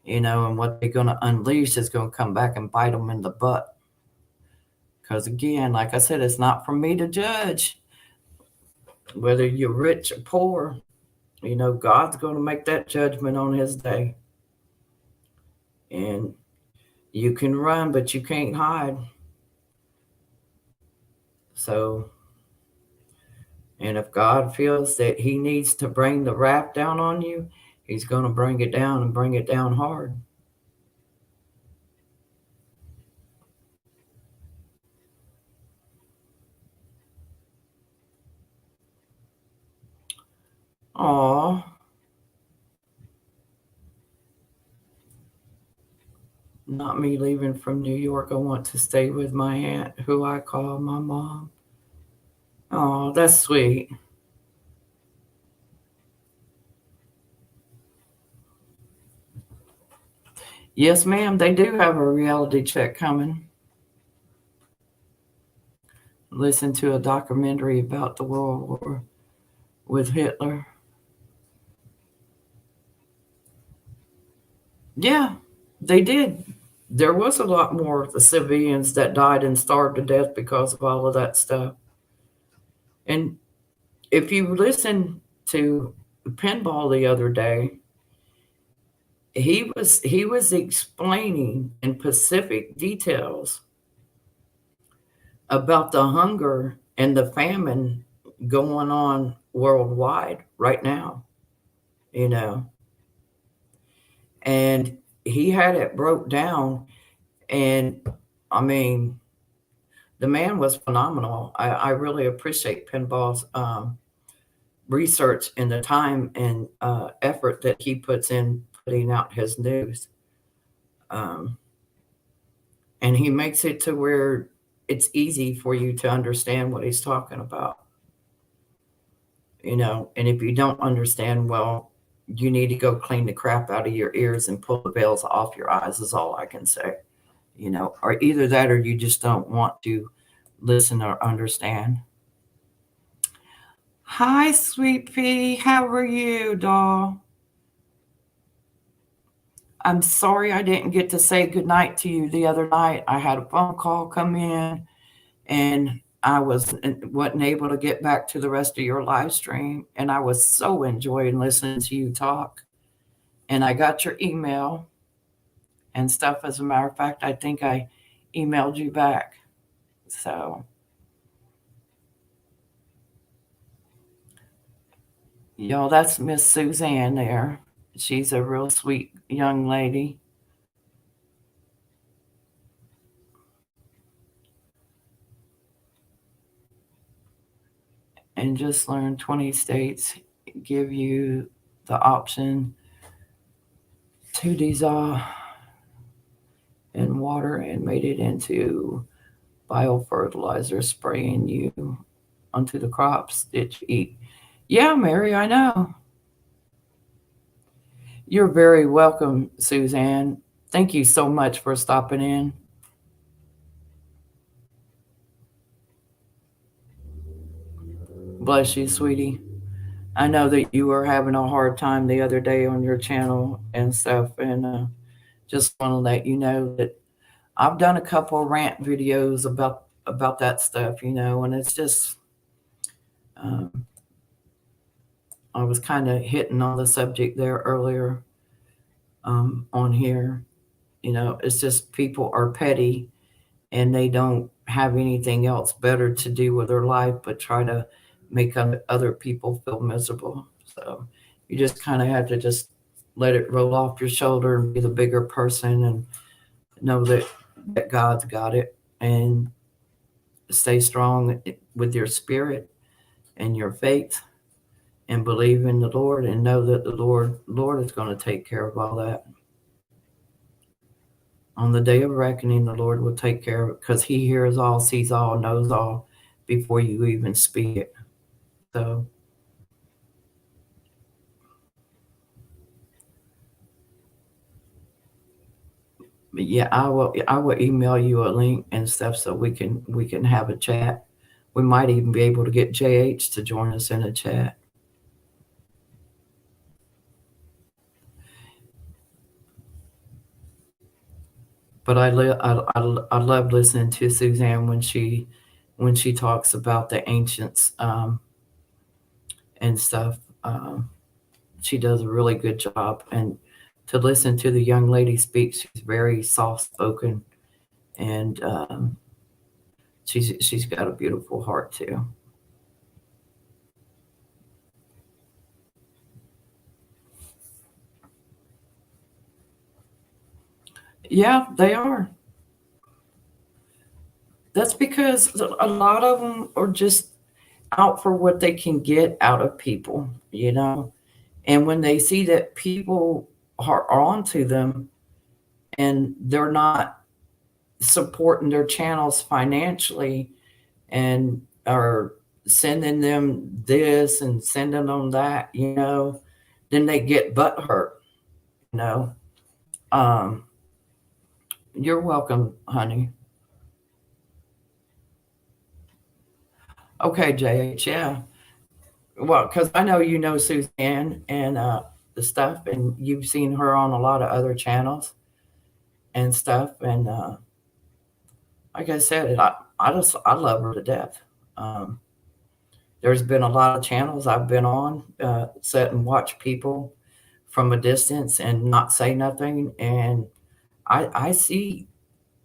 and what they're going to unleash is going to come back and bite them in the butt. Because again, like I said, it's not for me to judge whether you're rich or poor. God's going to make that judgment on his day. And you can run, but you can't hide. So And if God feels that he needs to bring the wrath down on you, he's going to bring it down and bring it down hard. Aw. Not me leaving from New York. I want to stay with my aunt, who I call my mom. Oh, that's sweet. Yes, ma'am, they do have a reality check coming. Listen to a documentary about the World War with Hitler. Yeah, they did. There was a lot more of the civilians that died and starved to death because of all of that stuff. And if you listen to Pinball the other day, he was explaining in specific details about the hunger and the famine going on worldwide right now, you know. And he had it broke down, and I mean, the man was phenomenal. I really appreciate Pinball's research and the time and effort that he puts in putting out his news. Um, and he makes it to where it's easy for you to understand what he's talking about, you know. And if you don't understand, well, you need to go clean the crap out of your ears and pull the veils off your eyes, is all I can say, you know. Or either that or you just don't want to listen or understand. Hi, sweet pea. How are you, doll? I'm sorry I didn't get to say goodnight to you the other night. I had a phone call come in and I wasn't able to get back to the rest of your live stream. And I was so enjoying listening to you talk. And I got your email and stuff. As a matter of fact, I think I emailed you back. So, y'all, that's Miss Suzanne there. She's a real sweet young lady. And just learn 20 states give you the option to dissolve in water and made it into biofertilizer, spraying you onto the crops that you eat. Yeah, Mary, I know. You're very welcome, Suzanne. Thank you so much for stopping in. Bless you, sweetie. I know that you were having a hard time the other day on your channel and stuff, and just want to let you know that I've done a couple of rant videos about that stuff, you know, and it's just um, I was kind of hitting on the subject there earlier on here. You know, it's just people are petty and they don't have anything else better to do with their life but try to make other people feel miserable. So you just kind of have to just let it roll off your shoulder and be the bigger person and know that God's got it, and stay strong with your spirit and your faith and believe in the Lord and know that the Lord is going to take care of all that. On the day of reckoning, the Lord will take care of it because he hears all, sees all, knows all before you even speak it. So but yeah, I will email you a link and stuff so we can have a chat. We might even be able to get JH to join us in a chat. But I love listening to Suzanne when she talks about the ancients and stuff. She does a really good job, and to listen to the young lady speak, she's very soft spoken, and she's got a beautiful heart too. Yeah, they are. That's because a lot of them are just out for what they can get out of people, you know? And when they see that people are onto them and they're not supporting their channels financially and are sending them this and sending them that, then they get butt hurt, you know. Um, you're welcome, honey. Okay, JH, yeah. Well, because I know you know Suzanne and the stuff, and you've seen her on a lot of other channels and stuff. And like I said, I love her to death. Um, there's been a lot of channels I've been on, sit and watch people from a distance and not say nothing, and I see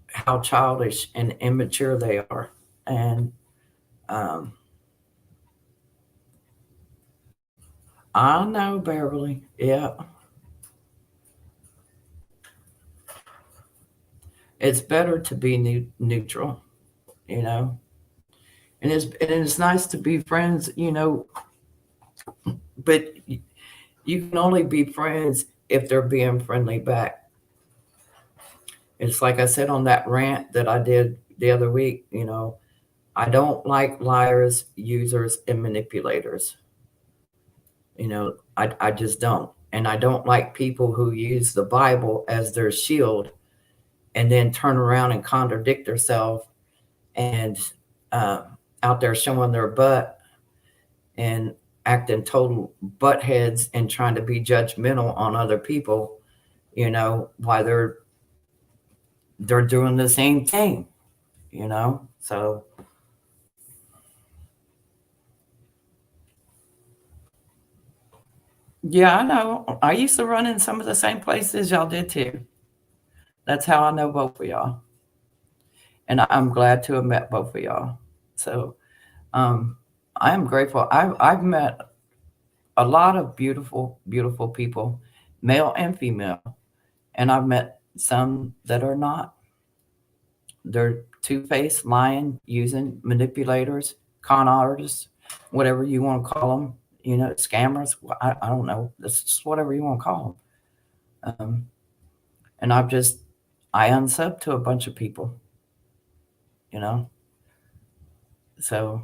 how childish and immature they are, and um, I know Beverly, yeah, it's better to be neutral, you know, and it's nice to be friends, but you can only be friends if they're being friendly back. It's like I said on that rant that I did the other week, I don't like liars, users, and manipulators. I just don't. And I don't like people who use the Bible as their shield and then turn around and contradict themselves and uh, out there showing their butt and acting total butt heads and trying to be judgmental on other people, why they're doing the same thing. So yeah, I know. I used to run in some of the same places y'all did too. That's how I know both of y'all. And I'm glad to have met both of y'all. So um, I am grateful. I've met a lot of beautiful, beautiful people, male and female, and I've met some that are not. They're two-faced, lying, using manipulators, con artists, whatever you want to call them. Scammers. I don't know. It's just whatever you want to call them. And I unsub to a bunch of people. You know, so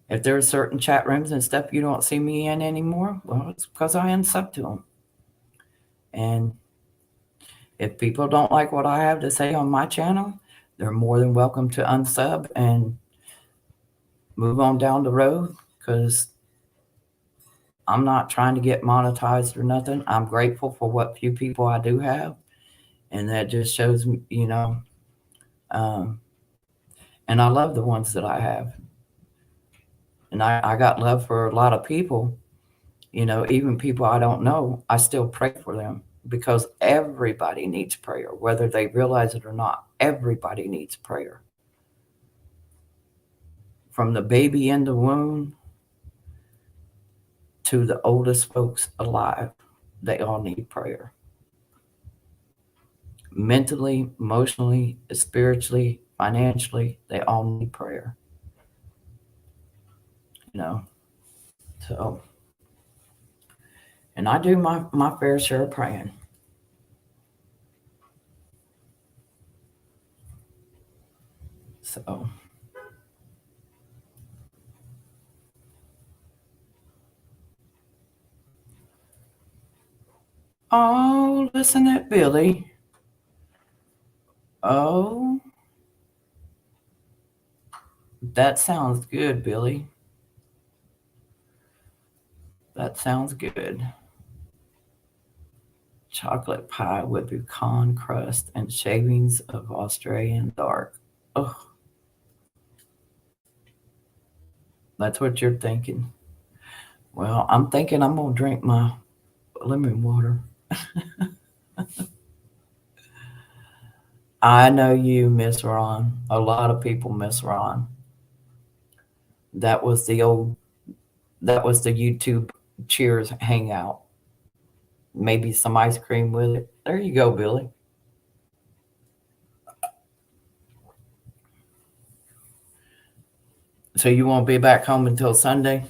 if there are certain chat rooms and stuff you don't see me in anymore, well, it's because I unsub to them. And if people don't like what I have to say on my channel, they're more than welcome to unsub and move on down the road because I'm not trying to get monetized or nothing. I'm grateful for what few people I do have. And that just shows me, um, and I love the ones that I have. And I got love for a lot of people, even people I don't know, I still pray for them because everybody needs prayer, whether they realize it or not. Everybody needs prayer. From the baby in the womb to the oldest folks alive, they all need prayer. Mentally, emotionally, spiritually, financially, they all need prayer. You know, so, and I do my fair share of praying. So, oh, listen at Billy. Oh, that sounds good, Billy. That sounds good. Chocolate pie with pecan crust and shavings of Australian dark. Oh, that's what you're thinking. Well, I'm thinking I'm going to drink my lemon water. I know you miss Ron. A lot of people miss Ron. That was the old, that was the YouTube Cheers hangout. Maybe some ice cream with it. There you go, Billy. So you won't be back home until Sunday?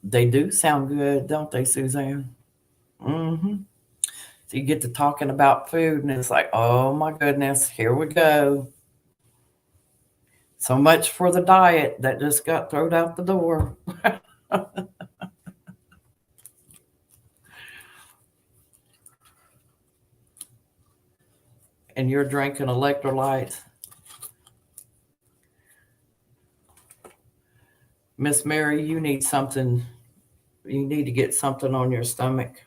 They do sound good, don't they, Suzanne? Mm-hmm. So you get to talking about food, and it's like, oh my goodness, here we go. So much for the diet that just got thrown out the door. And you're drinking electrolytes. Miss Mary, you need something. You need to get something on your stomach.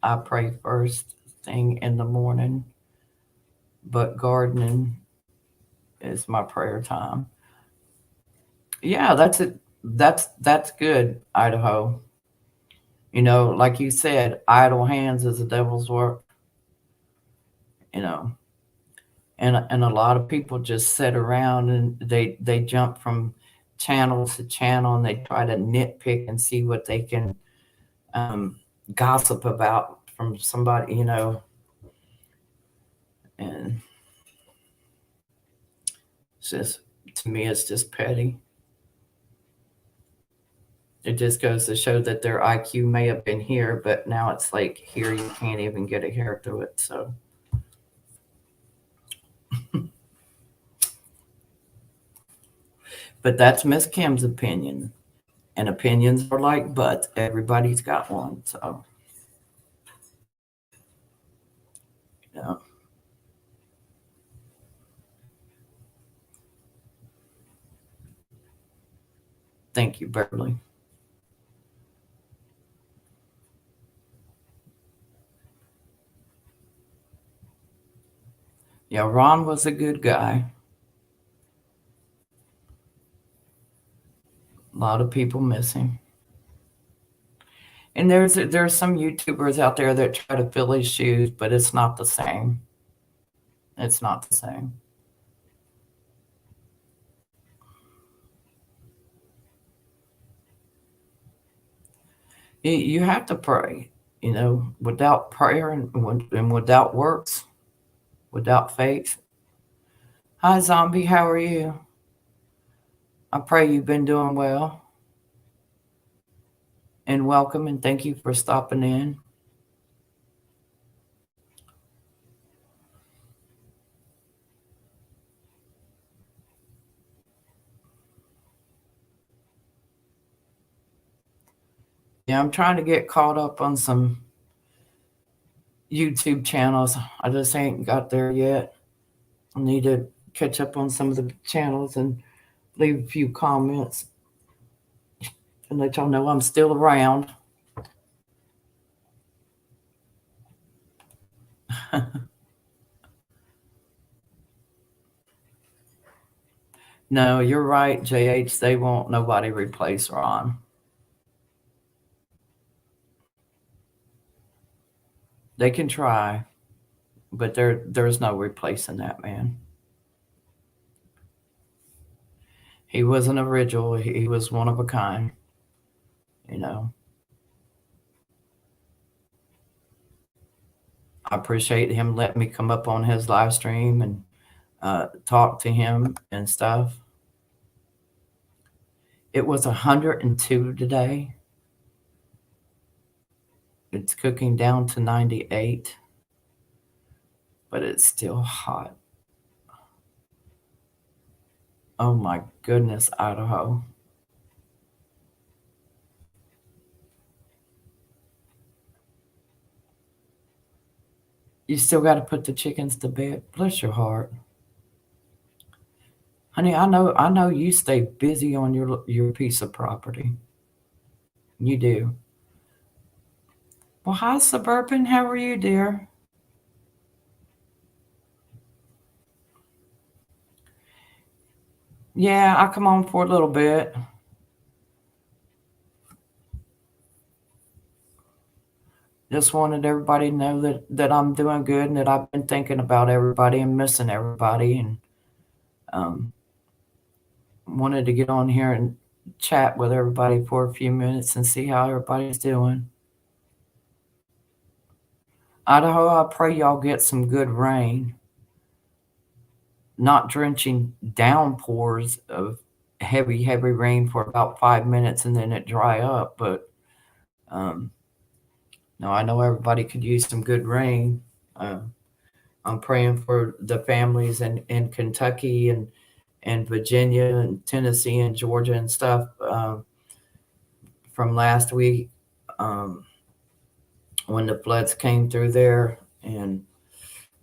I pray first thing in the morning, but gardening is my prayer time. Yeah, that's it. That's good, Idaho. You know, like you said, idle hands is the devil's work. You know, and a lot of people just sit around and they jump from channel to channel and they try to nitpick and see what they can um, gossip about from somebody, you know, and it's just, to me, it's just petty. It just goes to show that their IQ may have been here, but now it's like here you can't even get a hair through it. So, but that's Miss Kim's opinion, and opinions are like butts. Everybody's got one. So, you know, thank you, Beverly. Yeah, Ron was a good guy. A lot of people miss him. And there's some YouTubers out there that try to fill his shoes, but it's not the same. It's not the same. You have to pray. You know, without prayer and without works, without faith. Hi, Zombie. How are you? I pray you've been doing well. And welcome, and thank you for stopping in. Yeah, I'm trying to get caught up on some YouTube channels. I just ain't got there yet. I need to catch up on some of the channels and leave a few comments and let y'all know I'm still around. No, you're right, JH. They won't nobody replace Ron. They can try, but there's no replacing that man. He was an original. He was one of a kind, you know. I appreciate him letting me come up on his live stream and talk to him and stuff. It was 102 today. It's cooking down to 98, but it's still hot. Oh my goodness, Idaho. You still got to put the chickens to bed. Bless your heart. Honey, I know you stay busy on your piece of property. You do. Well, hi, Suburban. How are you, dear? Yeah, I come on for a little bit. Just wanted everybody to know that I'm doing good and that I've been thinking about everybody and missing everybody, and um, wanted to get on here and chat with everybody for a few minutes and see how everybody's doing. Idaho, I pray y'all get some good rain, not drenching downpours of heavy, heavy rain for about 5 minutes and then it dry up. But no, I know everybody could use some good rain. I'm praying for the families in Kentucky and Virginia and Tennessee and Georgia and stuff from last week when the floods came through there and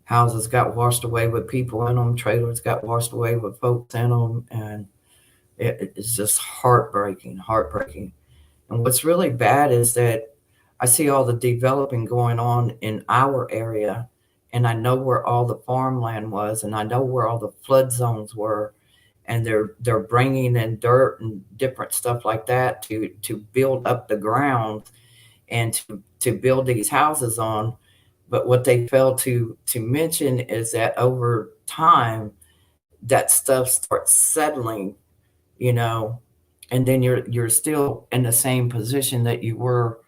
houses got washed away with people in them, trailers got washed away with folks in them, and it's just heartbreaking. And what's really bad is that I see all the developing going on in our area, and I know where all the farmland was, and I know where all the flood zones were, and they're bringing in dirt and different stuff like that to build up the ground and to build these houses on. But what they fail to mention is that over time, that stuff starts settling, and then you're still in the same position that you were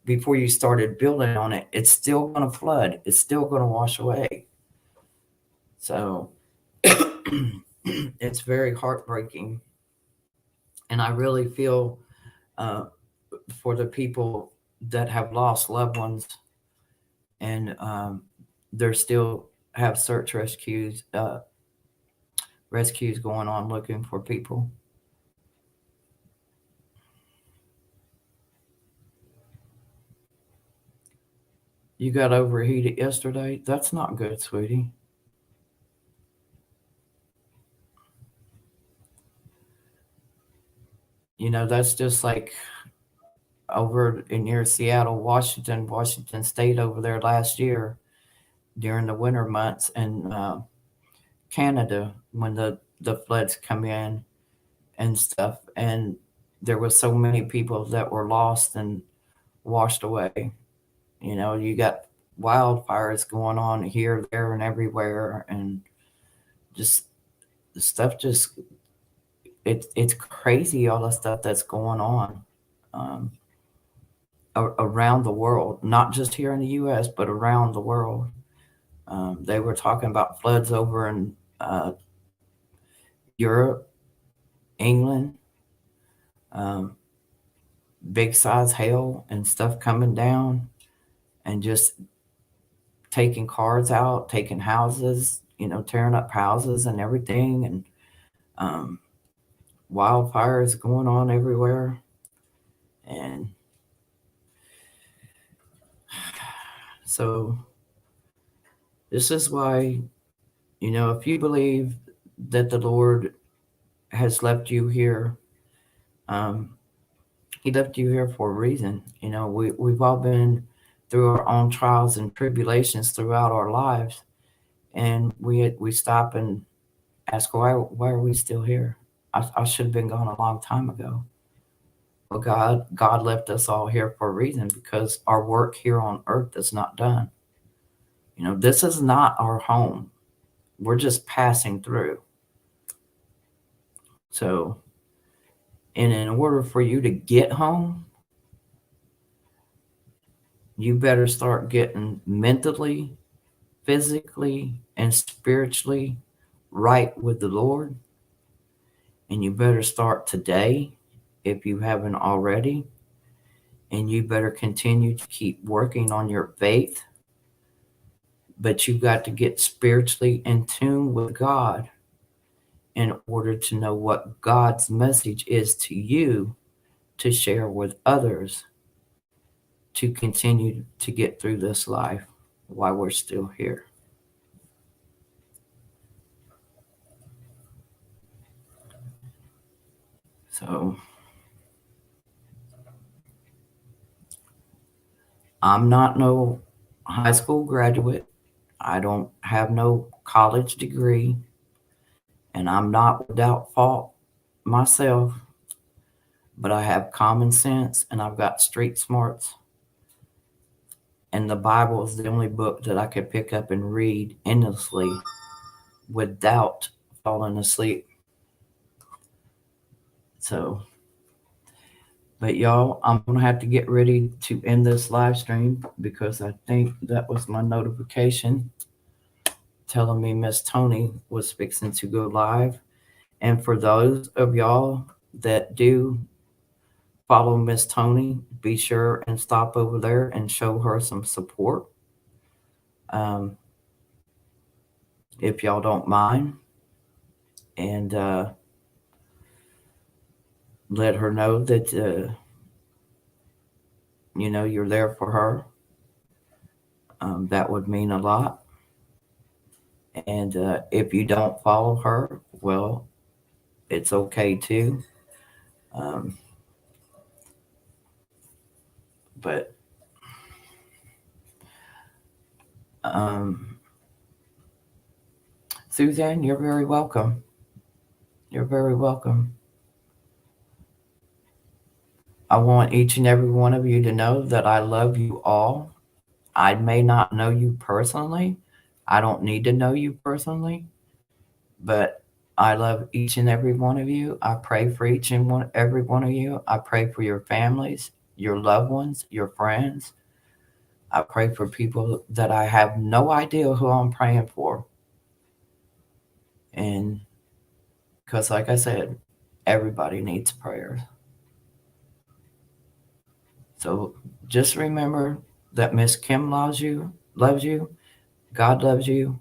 before you started building on it. It's still going to flood. It's still going to wash away. So it's very heartbreaking. And I really feel for the people that have lost loved ones and there still have search rescues going on looking for people. You got overheated yesterday? That's not good, sweetie. That's just like over in near Seattle, Washington State over there last year during the winter months, and Canada when the floods come in and stuff, and there was so many people that were lost and washed away. You got wildfires going on here, there, and everywhere, and just the stuff it's crazy, all the stuff that's going on around the world, not just here in the U.S., but around the world. They were talking about floods over in Europe, England, big size hail and stuff coming down and just taking cars out, taking houses, tearing up houses and everything, and wildfires going on everywhere. And so this is why, if you believe that the Lord has left you here, he left you here for a reason. We've all been through our own trials and tribulations throughout our lives, and we stop and ask, why are we still here? I should have been gone a long time ago. Well, God left us all here for a reason, because our work here on earth is not done. This is not our home. We're just passing through. So, and in order for you to get home, you better start getting mentally, physically, and spiritually right with the Lord. And you better start today if you haven't already. And you better continue to keep working on your faith. But you've got to get spiritually in tune with God in order to know what God's message is to you to share with others to continue to get through this life while we're still here. So I'm not no high school graduate. I don't have no college degree, and I'm not without fault myself, but I have common sense and I've got street smarts. And the Bible is the only book that I could pick up and read endlessly without falling asleep. So But y'all, I'm gonna have to get ready to end this live stream because I think that was my notification telling me Miss Tony was fixing to go live. And for those of y'all that do follow Miss Tony, be sure and stop over there and show her some support. Um, if y'all don't mind. And let her know that, you're there for her. That would mean a lot. And if you don't follow her, well, it's okay too. Um, but um, Suzanne, you're very welcome. You're very welcome. I want each and every one of you to know that I love you all. I may not know you personally. I don't need to know you personally, but I love each and every one of you. I pray for every one of you. I pray for your families, your loved ones, your friends. I pray for people that I have no idea who I'm praying for. And because, like I said, everybody needs prayers. So just remember that Miss Kim loves you, God loves you,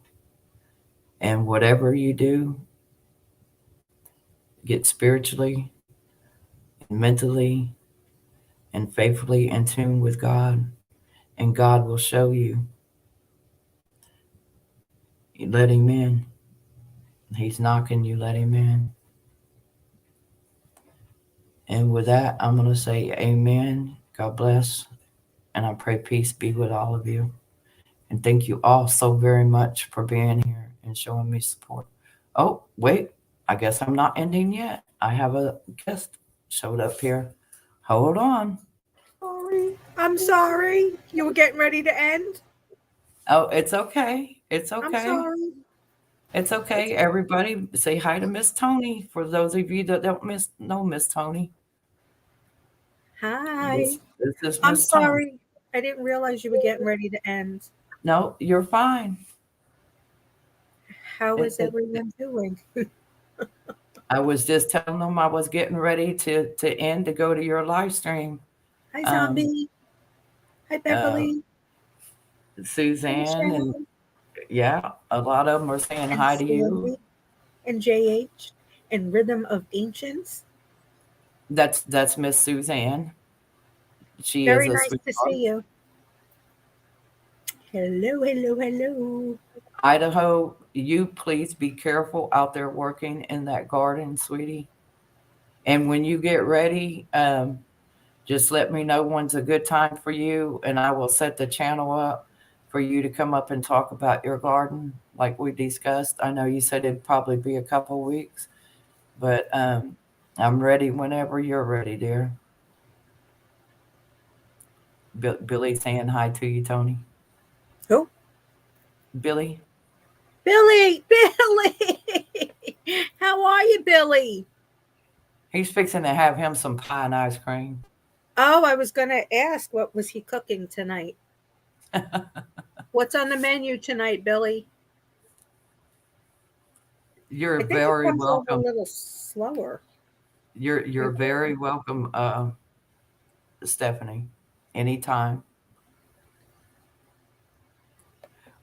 and whatever you do, get spiritually and mentally and faithfully in tune with God, and God will show you. You let Him in. He's knocking, you let Him in. And with that, I'm going to say amen. God bless. And I pray peace be with all of you. And thank you all so very much for being here and showing me support. Oh, wait. I guess I'm not ending yet. I have a guest showed up here. Hold on. Sorry. I'm sorry. You were getting ready to end? Oh, it's okay. It's I'm okay. sorry. It's okay. Everybody say hi to Miss Tony for those of you that don't know Miss Tony. Hi. This is I'm Miss Tony. sorry. I didn't realize you were getting ready to end. No, you're fine. How is everyone doing? I was just telling them I was getting ready to end to go to your live stream. Hi, Zombie. Hi, Beverly. Suzanne, and yeah, a lot of them are saying hi to you. And JH and Rhythm of Ancients. That's Miss Suzanne. She Very is nice to see you. Hello, hello, hello. Idaho, you please be careful out there working in that garden, sweetie. And when you get ready, just let me know when's a good time for you, and I will set the channel up for you to come up and talk about your garden like we discussed. I know you said it'd probably be a couple weeks, but I'm ready whenever you're ready, dear. Billy saying hi to you, Tony. Who? Billy. Billy! How are you, Billy? He's fixing to have him some pie and ice cream. Oh, I was going to ask, what was he cooking tonight? What's on the menu tonight, Billy? You're very welcome. A little slower. You're very welcome, Stephanie. Anytime.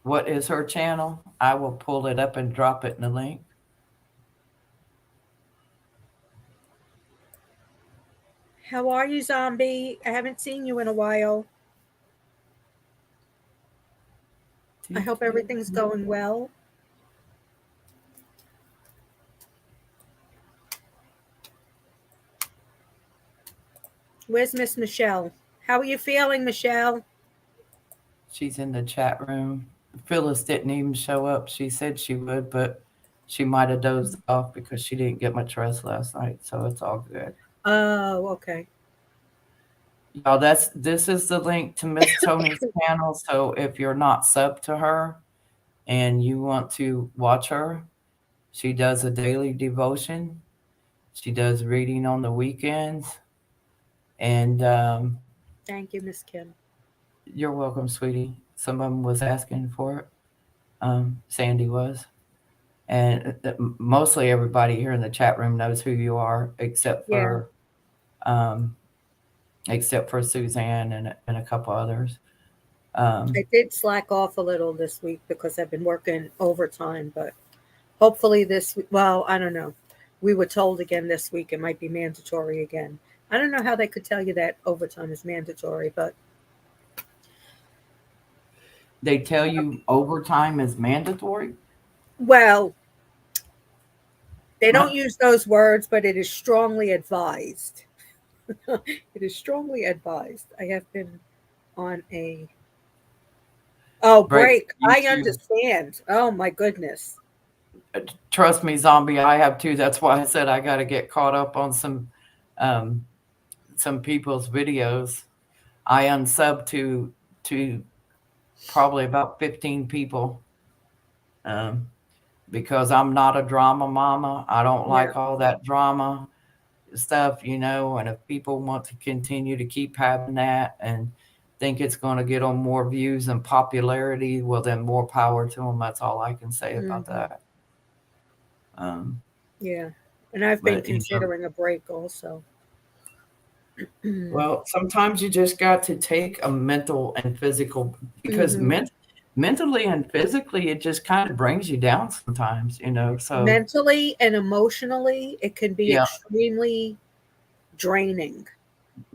What is her channel? I will pull it up and drop it in the link. How are you, Zombie? I haven't seen you in a while. I hope everything's going well. Where's Miss Michelle? How are you feeling, Michelle? She's in the chat room. Phyllis didn't even show up. She said she would, but she might have dozed off because she didn't get much rest last night. So it's all good. Oh, okay. Y'all, this is the link to Miss Tony's channel. So if you're not subbed to her and you want to watch her, she does a daily devotion. She does reading on the weekends. And Thank you, Miss Kim. you're welcome, sweetie. Some of them was asking for it. Sandy was. And mostly everybody here in the chat room knows who you are, Yeah. Um, except for Suzanne and a couple others. Um, I did slack off a little this week because I've been working overtime, but hopefully this week, well, I don't know. We were told again this week it might be mandatory again. I don't know how they could tell you that overtime is mandatory, but they tell you overtime is mandatory. well, they don't use those words, but it is strongly advised. It is strongly advised. I have been on a Break. break. You I too. understand. Oh my goodness. Trust me, zombie. I have too. That's why I said I got to get caught up on some people's videos. I unsub to probably about 15 people um, because I'm not a drama mama. I don't Yeah. like all that drama stuff, and if people want to continue to keep having that and think it's going to get them more views and popularity, well, then more power to them. That's all I can say about that. Yeah. And I've been But considering a break also. well, sometimes you just got to take a mental and physical because mentally and physically it just kind of brings you down sometimes, so Mentally and emotionally, it can be yeah, extremely draining.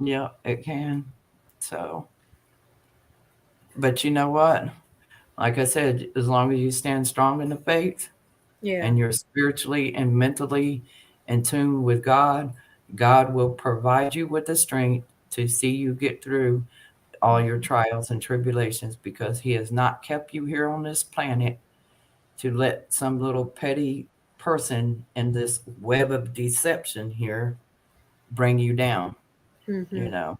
yeah, it can. So, but you know what, like I said, as long as you stand strong in the faith Yeah. and you're spiritually and mentally in tune with God, God will provide you with the strength to see you get through all your trials and tribulations, because he has not kept you here on this planet to let some little petty person in this web of deception here bring you down. Hmm. You know,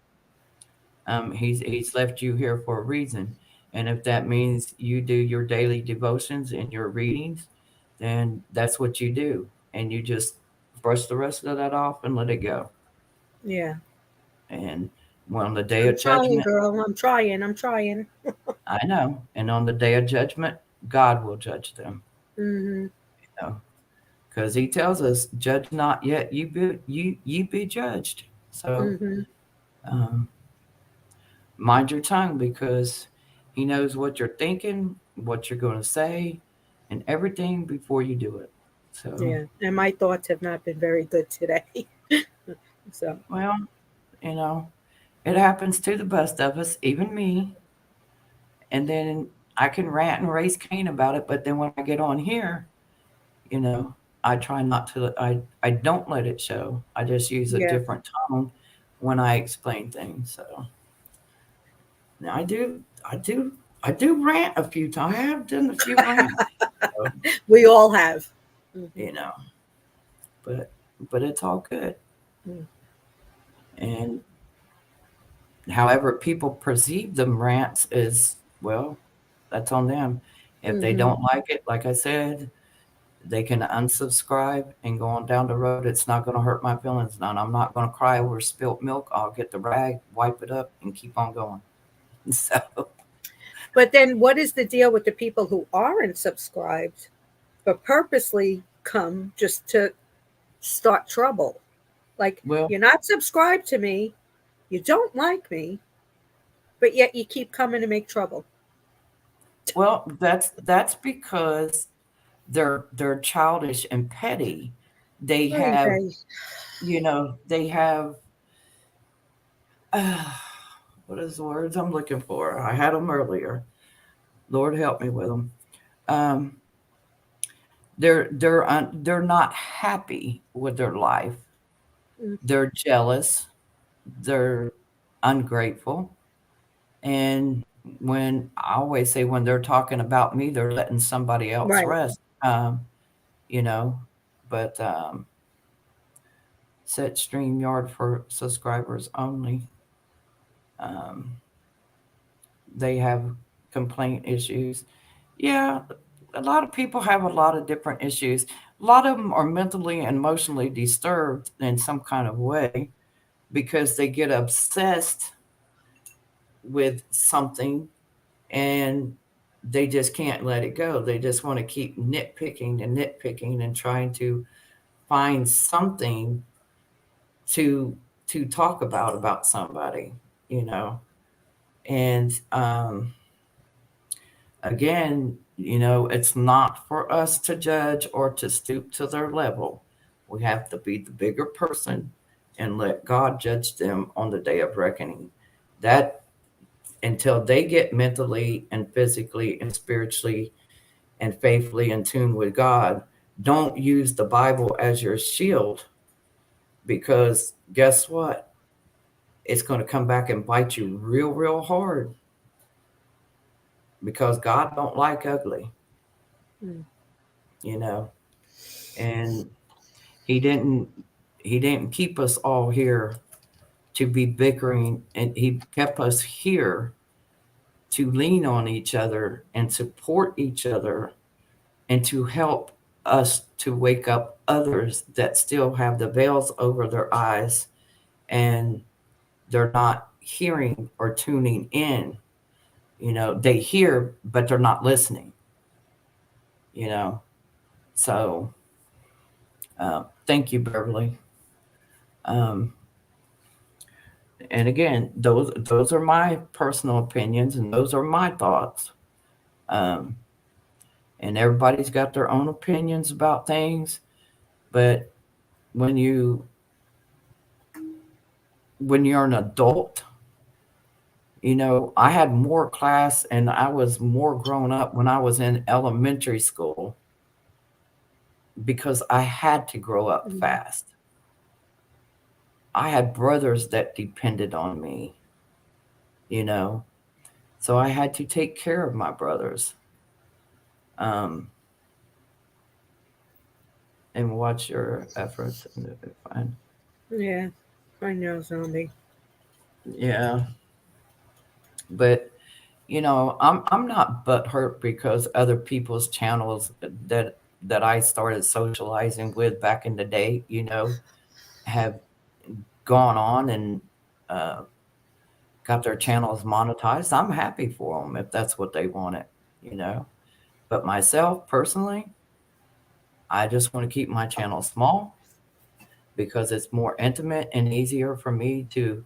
he's left you here for a reason, and if that means you do your daily devotions and your readings, then that's what you do, and you just brush the rest of that off and let it go. Yeah. And when on the day I'm of trying, judgment, girl. I'm trying. I'm trying. I know, and on the day of judgment, God will judge them. Hmm. You know, because he tells us, "Judge not, yet you be judged." So Hmm. um, mind your tongue, because he knows what you're thinking, what you're going to say, and everything before you do it. So, Yeah. And my thoughts have not been very good today. So, well, you know, it happens to the best of us, even me. And then I can rant and raise Cain about it, but then when I get on here, you know, I try not to. I don't let it show. I just use a yeah. different tone when I explain things. So now I do, I do rant a few times. I have done a few rants, so, We all have. Hmm. you know, but but it's all good. Mm. And however people perceive them rants is, well, that's on them. If they Hmm. don't like it, like I said, they can unsubscribe and go on down the road. It's not going to hurt my feelings none. I'm not going to cry over spilt milk. I'll get the rag, wipe it up, and keep on going. So, But then what is the deal with the people who aren't subscribed but purposely come just to start trouble? Like, well, you're not subscribed to me, you don't like me, but yet you keep coming to make trouble. well, that's because they're childish and petty. They Oy have, vey. they have. Uh, what is the words I'm looking for? I had them earlier. Lord help me with them. Um, they're not happy with their life. Mm. They're jealous. They're ungrateful. And when I always say, when they're talking about me, they're letting somebody else Right. rest. You know, but set StreamYard for subscribers only. Um, they have complaint issues. Yeah, a lot of people have a lot of different issues. A lot of them are mentally and emotionally disturbed in some kind of way. because they get obsessed with something and they just can't let it go. They just want to keep nitpicking and trying to find something to talk about somebody, you know. And again, you know, it's not for us to judge or to stoop to their level. We have to be the bigger person and let God judge them on the day of reckoning. That until they get mentally and physically and spiritually and faithfully in tune with God, don't use the Bible as your shield, because guess what? It's going to come back and bite you real hard, because God don't like ugly, Mm. you know. And he didn't keep us all here to be bickering, and he kept us here to lean on each other and support each other and to help us to wake up others that still have the veils over their eyes and they're not hearing or tuning in. You know, they hear, but they're not listening, you know. So thank you, Beverly. Um, and again, those are my personal opinions and those are my thoughts. Um, and everybody's got their own opinions about things, but when you when you're an adult, you know, I had more class and I was more grown up when I was in elementary school because I had to grow up Mhm. fast. I had brothers that depended on me, you know, so I had to take care of my brothers. Um, and watch your efforts and it'll be fine. Yeah, I know, zombie. Yeah, but you know, I'm not butthurt because other people's channels that I started socializing with back in the day, you know, have gone on and uh, got their channels monetized. I'm happy for them if that's what they wanted, you know. But myself personally, I just want to keep my channel small because it's more intimate and easier for me to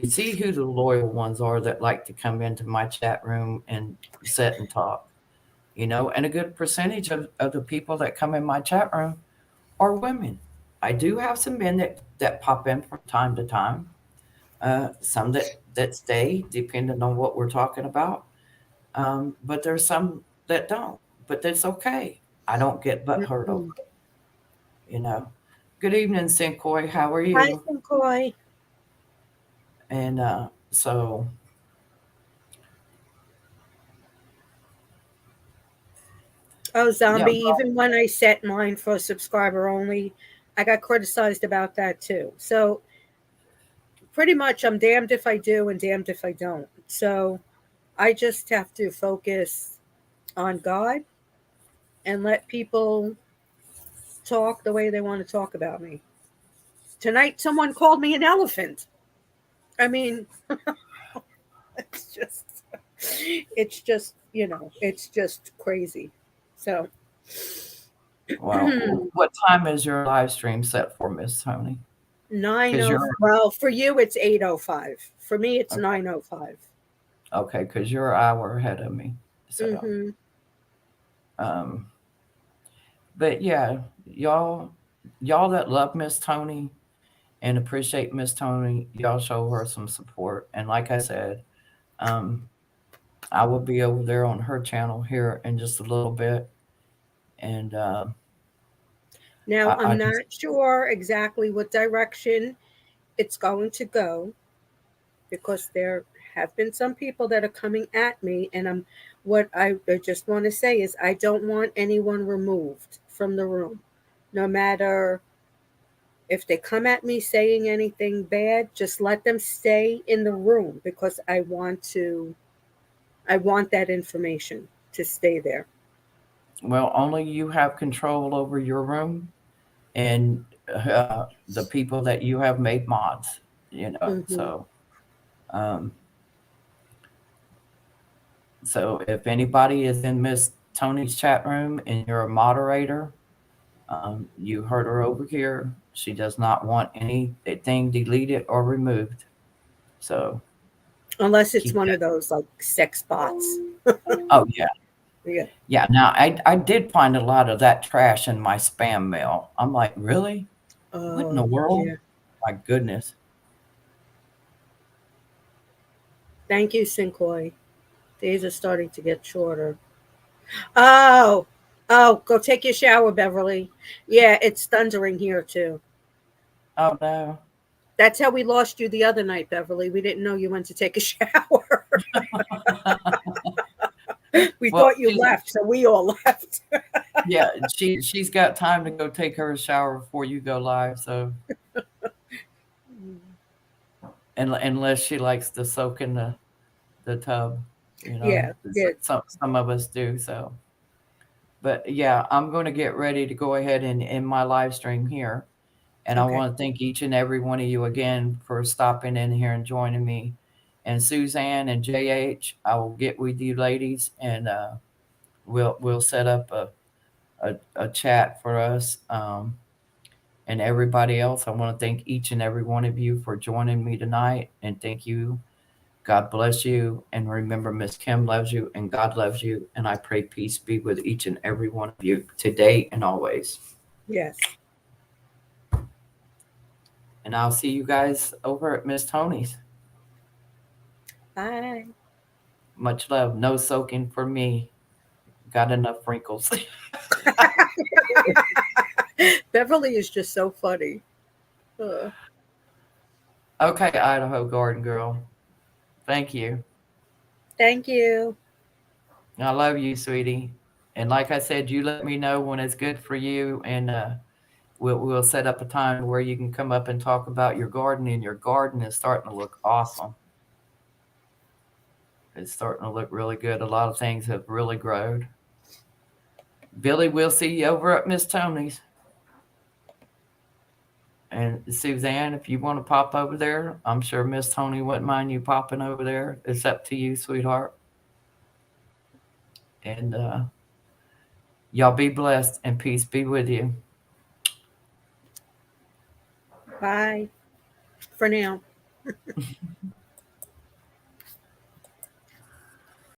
see who the loyal ones are that like to come into my chat room and sit and talk, you know. And a good percentage of the people that come in my chat room are women. I do have some men that pop in from time to time, some that stay depending on what we're talking about, but there's some that don't, but that's okay. I don't get butt hurt over Mhm. it, you know. Good evening, Sinkoy. How are Hi, you? Koi. And so Oh, yeah, zombie. Even when I set mine for subscriber only, I got criticized about that too. So pretty much, I'm damned if I do and damned if I don't. So I just have to focus on God and let people talk the way they want to talk about me. Tonight, someone called me an elephant. I mean, it's just, it's just crazy. So, well, what time is your live stream set for, Miss Tony? nine Because oh. you're Well, for you, it's 8:05. For me, it's okay. 9:05. Okay, because you're an hour ahead of me. So, Mm-hmm. um, but yeah, y'all that love Miss Tony and appreciate Miss Tony, y'all show her some support. And like I said, um, I will be over there on her channel here in just a little bit. And Now, I I'm just not sure exactly what direction it's going to go because there have been some people that are coming at me, and what I just want to say is I don't want anyone removed from the room, no matter if they come at me saying anything bad. Just let them stay in the room because I want that information to stay there. well, only you have control over your room and the people that you have made mods. you know. Mhm. Um, so if anybody is in Miss Tony's chat room and you're a moderator, you heard her over here. She does not want anything deleted or removed. So Unless it's keep one that. of those like sex bots. Oh yeah, Yeah. yeah. Now I did find a lot of that trash in my spam mail. I'm like, really? What in the world? Yeah. My goodness. Thank you, Sinkoi. Days are starting to get shorter. Oh, oh, go take your shower, Beverly. Yeah, it's thundering here too. Oh no. That's how we lost you the other night, Beverly. We didn't know you went to take a shower. We Well, thought you left, so we all left. yeah, she's got time to go take her a shower before you go live. So, and unless she likes to soak in the tub, you know, Yeah, yeah. some of us do. So, but yeah, I'm going to get ready to go ahead and end my live stream here. And I Okay. want to thank each and every one of you again for stopping in here and joining me. And Suzanne and JH, I will get with you ladies, and we'll set up a chat for us. And everybody else, I want to thank each and every one of you for joining me tonight. And thank you. God bless you. And remember, Miss Kim loves you and God loves you. And I pray peace be with each and every one of you today and always. Yes. And I'll see you guys over at Miss Tony's. Bye. Much love. No soaking for me. Got enough wrinkles. Beverly is just so funny. Okay, Idaho Garden Girl. Thank you. Thank you. I love you, sweetie. And like I said, you let me know when it's good for you, and we'll set up a time where you can come up and talk about your garden. And your garden is starting to look awesome. It's starting to look really good. A lot of things have really grown. Billy, we'll see you over at Miss Tony's. And Suzanne, if you want to pop over there, I'm sure Miss Tony wouldn't mind you popping over there. It's up to you, sweetheart. And y'all be blessed and peace be with you. Bye. For now.